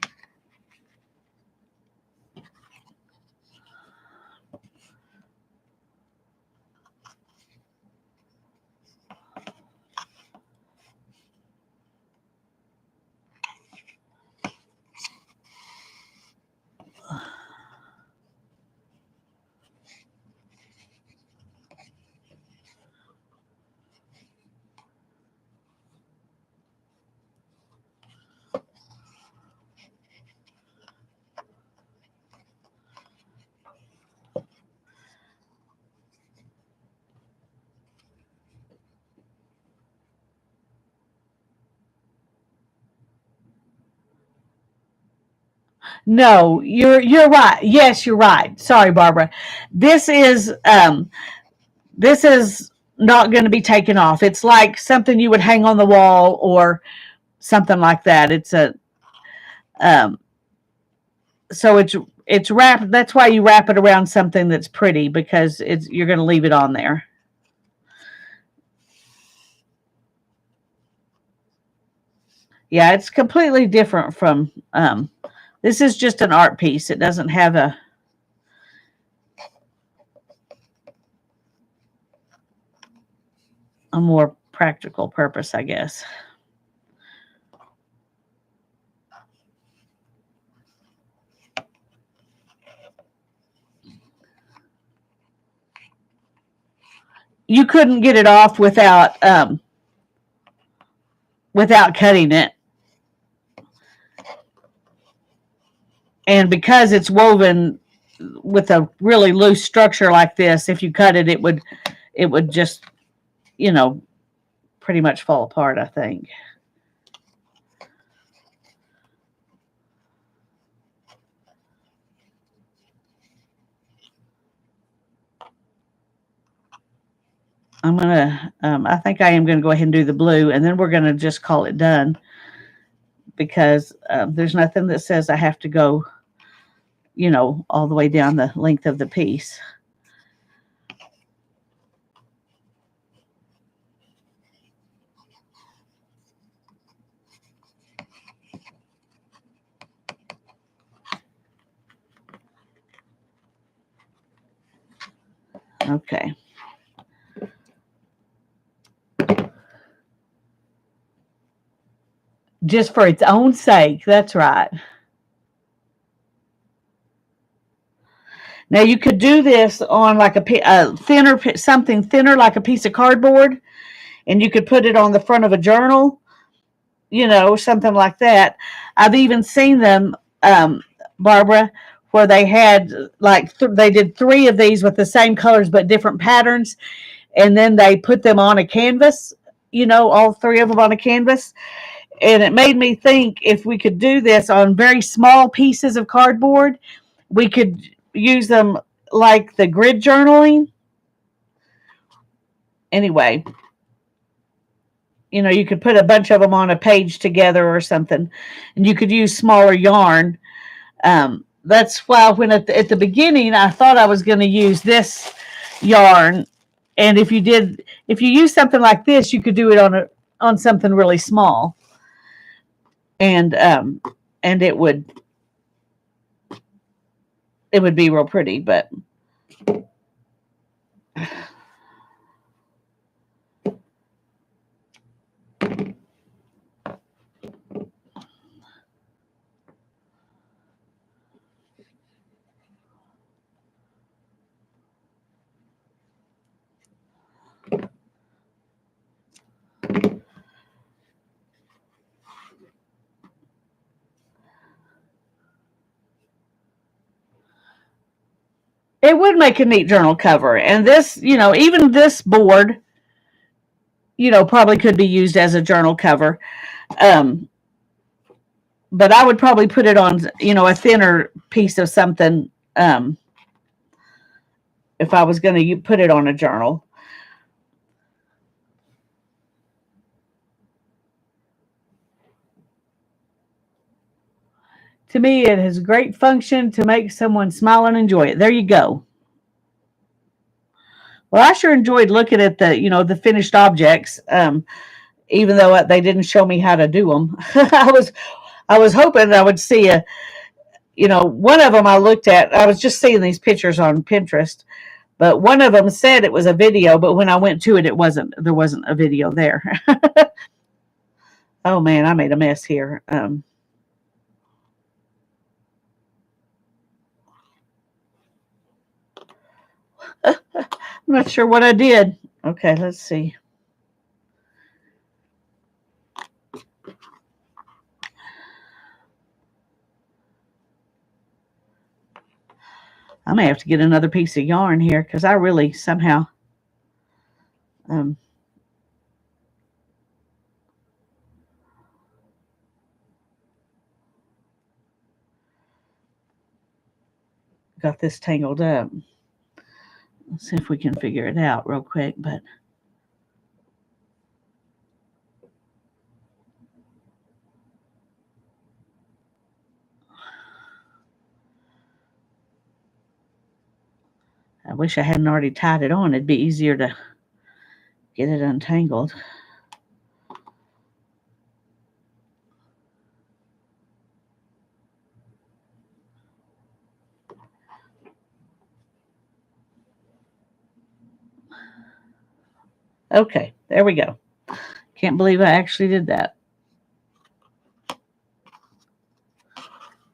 No, you're right. Yes, you're right. Sorry, Barbara. This is this is not going to be taken off. It's like something you would hang on the wall or something like that. It's a um, so it's wrapped. That's why you wrap it around something that's pretty, because you're going to leave it on there. Yeah, it's completely different from this is just an art piece. It doesn't have a more practical purpose, I guess. You couldn't get it off without cutting it. And because it's woven with a really loose structure like this, if you cut it, it would just, pretty much fall apart, I think. I think I am going to go ahead and do the blue, and then we're going to just call it done, because there's nothing that says I have to go, all the way down the length of the piece. Okay. Just for its own sake. That's right. Now you could do this on like a thinner, something thinner, like a piece of cardboard, and you could put it on the front of a journal, something like that. I've even seen them, Barbara, where they had they did 3 of these with the same colors but different patterns, and then they put them on a canvas, all 3 of them on a canvas. And it made me think, if we could do this on very small pieces of cardboard, we could use them like the grid journaling. Anyway, you could put a bunch of them on a page together or something, and you could use smaller yarn. That's why when at the beginning I thought I was going to use this yarn, and if you use something like this, you could do it on something really small, and it would be real pretty. But It would make a neat journal cover. And this, even this board, probably could be used as a journal cover. Um, but I would probably put it on, a thinner piece of something if I was going to put it on a journal. To me, it has great function to make someone smile and enjoy it. There you go. Well, I sure enjoyed looking at the finished objects, even though they didn't show me how to do them. I was hoping I would see one of them I looked at. I was just seeing these pictures on Pinterest, but one of them said it was a video, but when I went to it, it wasn't. There wasn't a video there. Oh man, I made a mess here. I'm not sure what I did. Okay, let's see. I may have to get another piece of yarn here because I really somehow um, got this tangled up. Let's see if we can figure it out real quick. But I wish I hadn't already tied it on. It'd be easier to get it untangled. Okay, there we go. Can't believe I actually did that.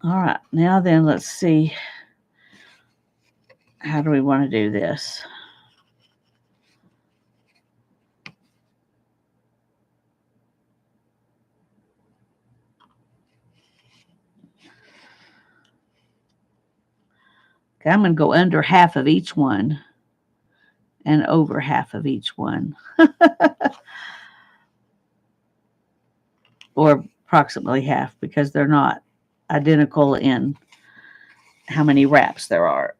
All right, now then, let's see. How do we want to do this? Okay, I'm going to go under half of each one and over half of each one, or approximately half, because they're not identical in how many wraps there are.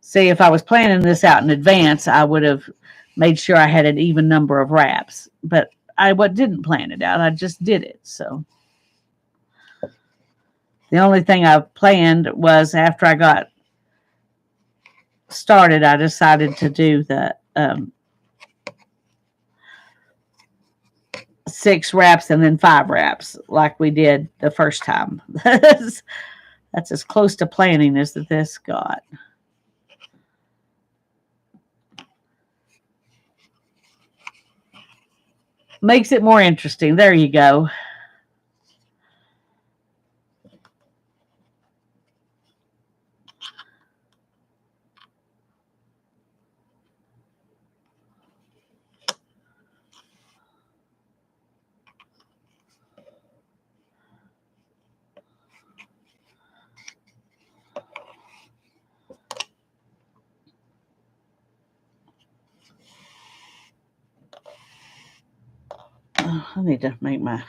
See, if I was planning this out in advance, I would have made sure I had an even number of wraps. But I didn't plan it out. I just did it. So the only thing I planned was after I got started, I decided to do the 6 wraps and then 5 wraps like we did the first time. That's as close to planning as this got. Makes it more interesting. There you go. Oh, I need to make my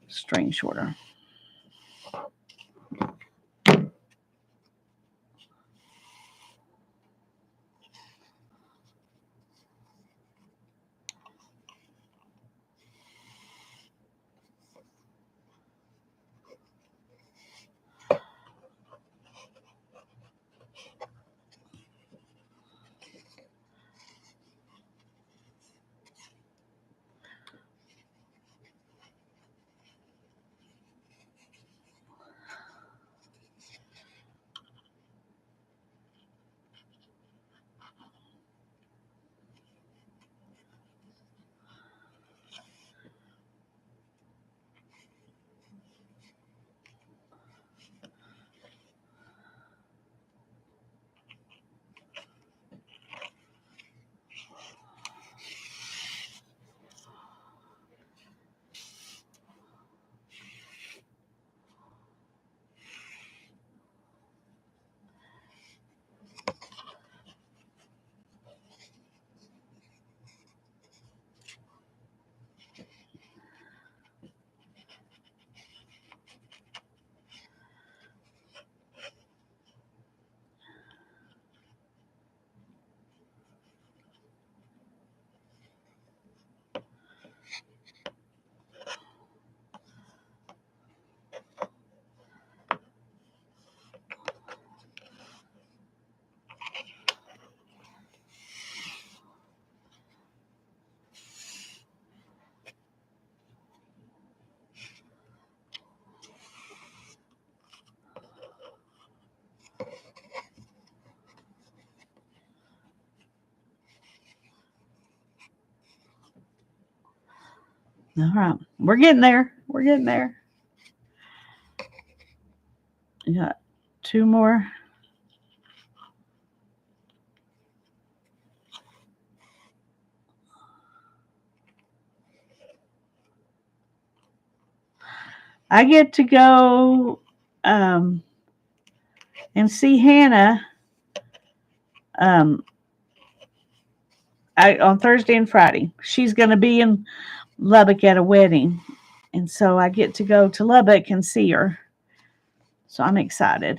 string shorter. All right. We're getting there. We're getting there. You got two more. I get to go and see Hannah um, on Thursday and Friday. She's going to be in Lubbock at a wedding. And so I get to go to Lubbock and see her. So I'm excited.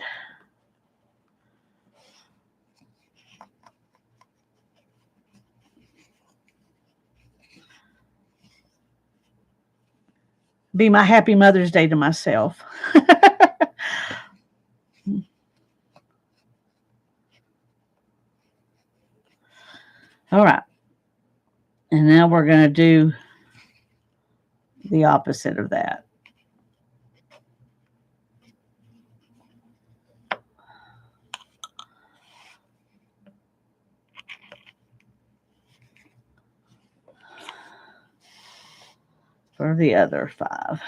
Be my happy Mother's Day to myself. All right. And now we're going to do the opposite of that. For the other 5.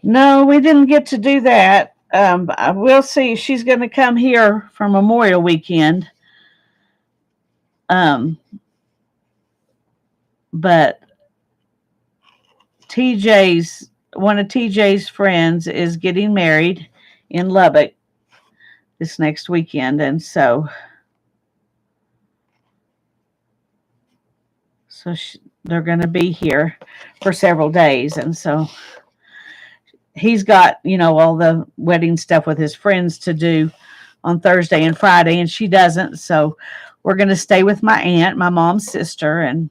No, we didn't get to do that. I will see. She's going to come here for Memorial Weekend. But one of TJ's friends is getting married in Lubbock this next weekend, and so they're going to be here for several days, and so he's got all the wedding stuff with his friends to do on Thursday and Friday, and she doesn't. So we're going to stay with my aunt, my mom's sister, and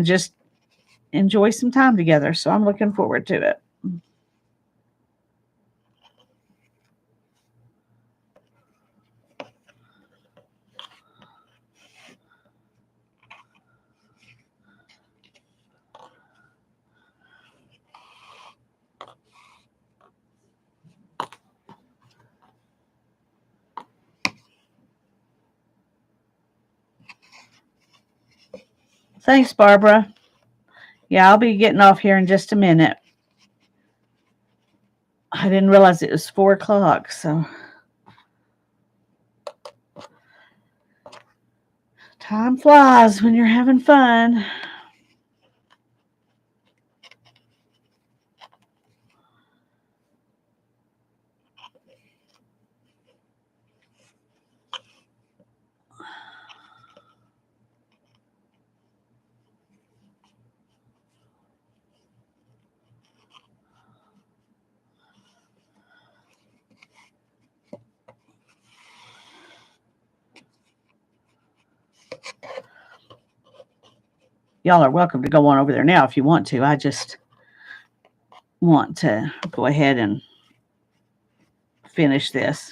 just enjoy some time together. So I'm looking forward to it. Thanks, Barbara. Yeah, I'll be getting off here in just a minute. I didn't realize it was 4:00, so time flies when you're having fun. Y'all are welcome to go on over there now if you want to. I just want to go ahead and finish this.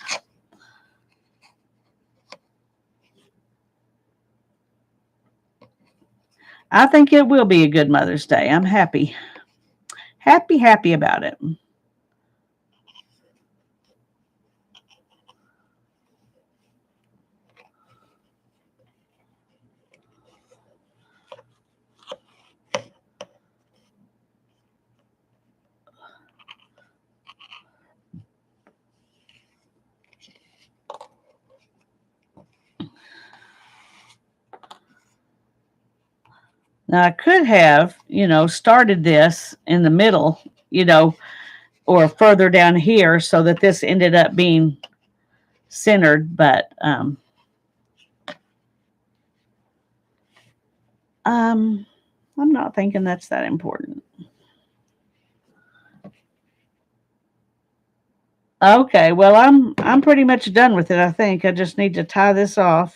I think it will be a good Mother's Day. I'm happy about it. Now, I could have, started this in the middle, or further down here so that this ended up being centered, but I'm not thinking that's that important. Okay, well, I'm pretty much done with it. I think I just need to tie this off.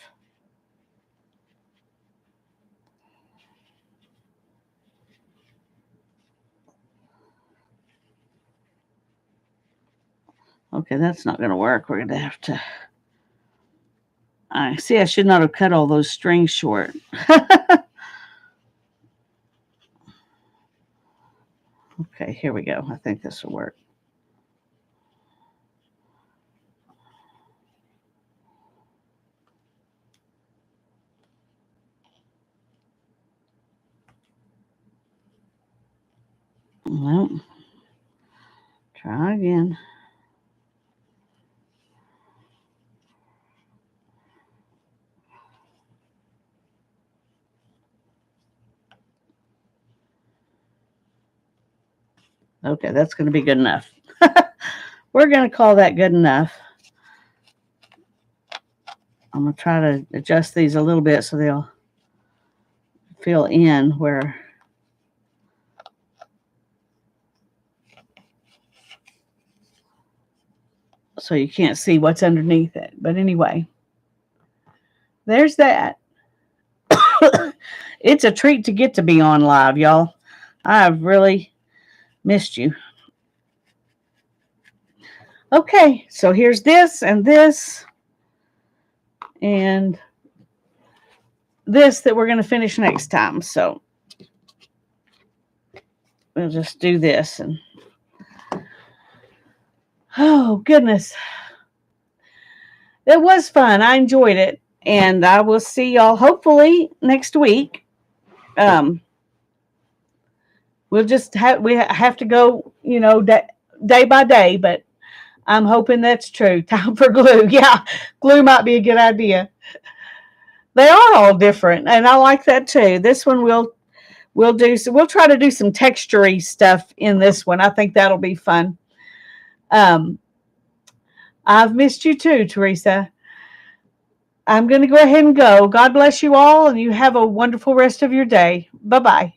Okay, that's not going to work. We're going to have to. I see. I should not have cut all those strings short. Okay, here we go. I think this will work. Well, try again. Okay, that's going to be good enough. We're going to call that good enough. I'm going to try to adjust these a little bit so they'll fill in where. So you can't see what's underneath it. But anyway, there's that. It's a treat to get to be on live, y'all. I've really missed you. Okay, so here's this and this and this that we're going to finish next time. So we'll just do this. And oh, goodness. It was fun. I enjoyed it. And I will see y'all hopefully next week. We'll just have to go, day by day, but I'm hoping that's true. Time for glue. Yeah, glue might be a good idea. They are all different, and I like that too. This one we'll try to do some textury stuff in this one. I think that'll be fun. I've missed you too, Teresa. I'm going to go ahead and go. God bless you all, and you have a wonderful rest of your day. Bye-bye.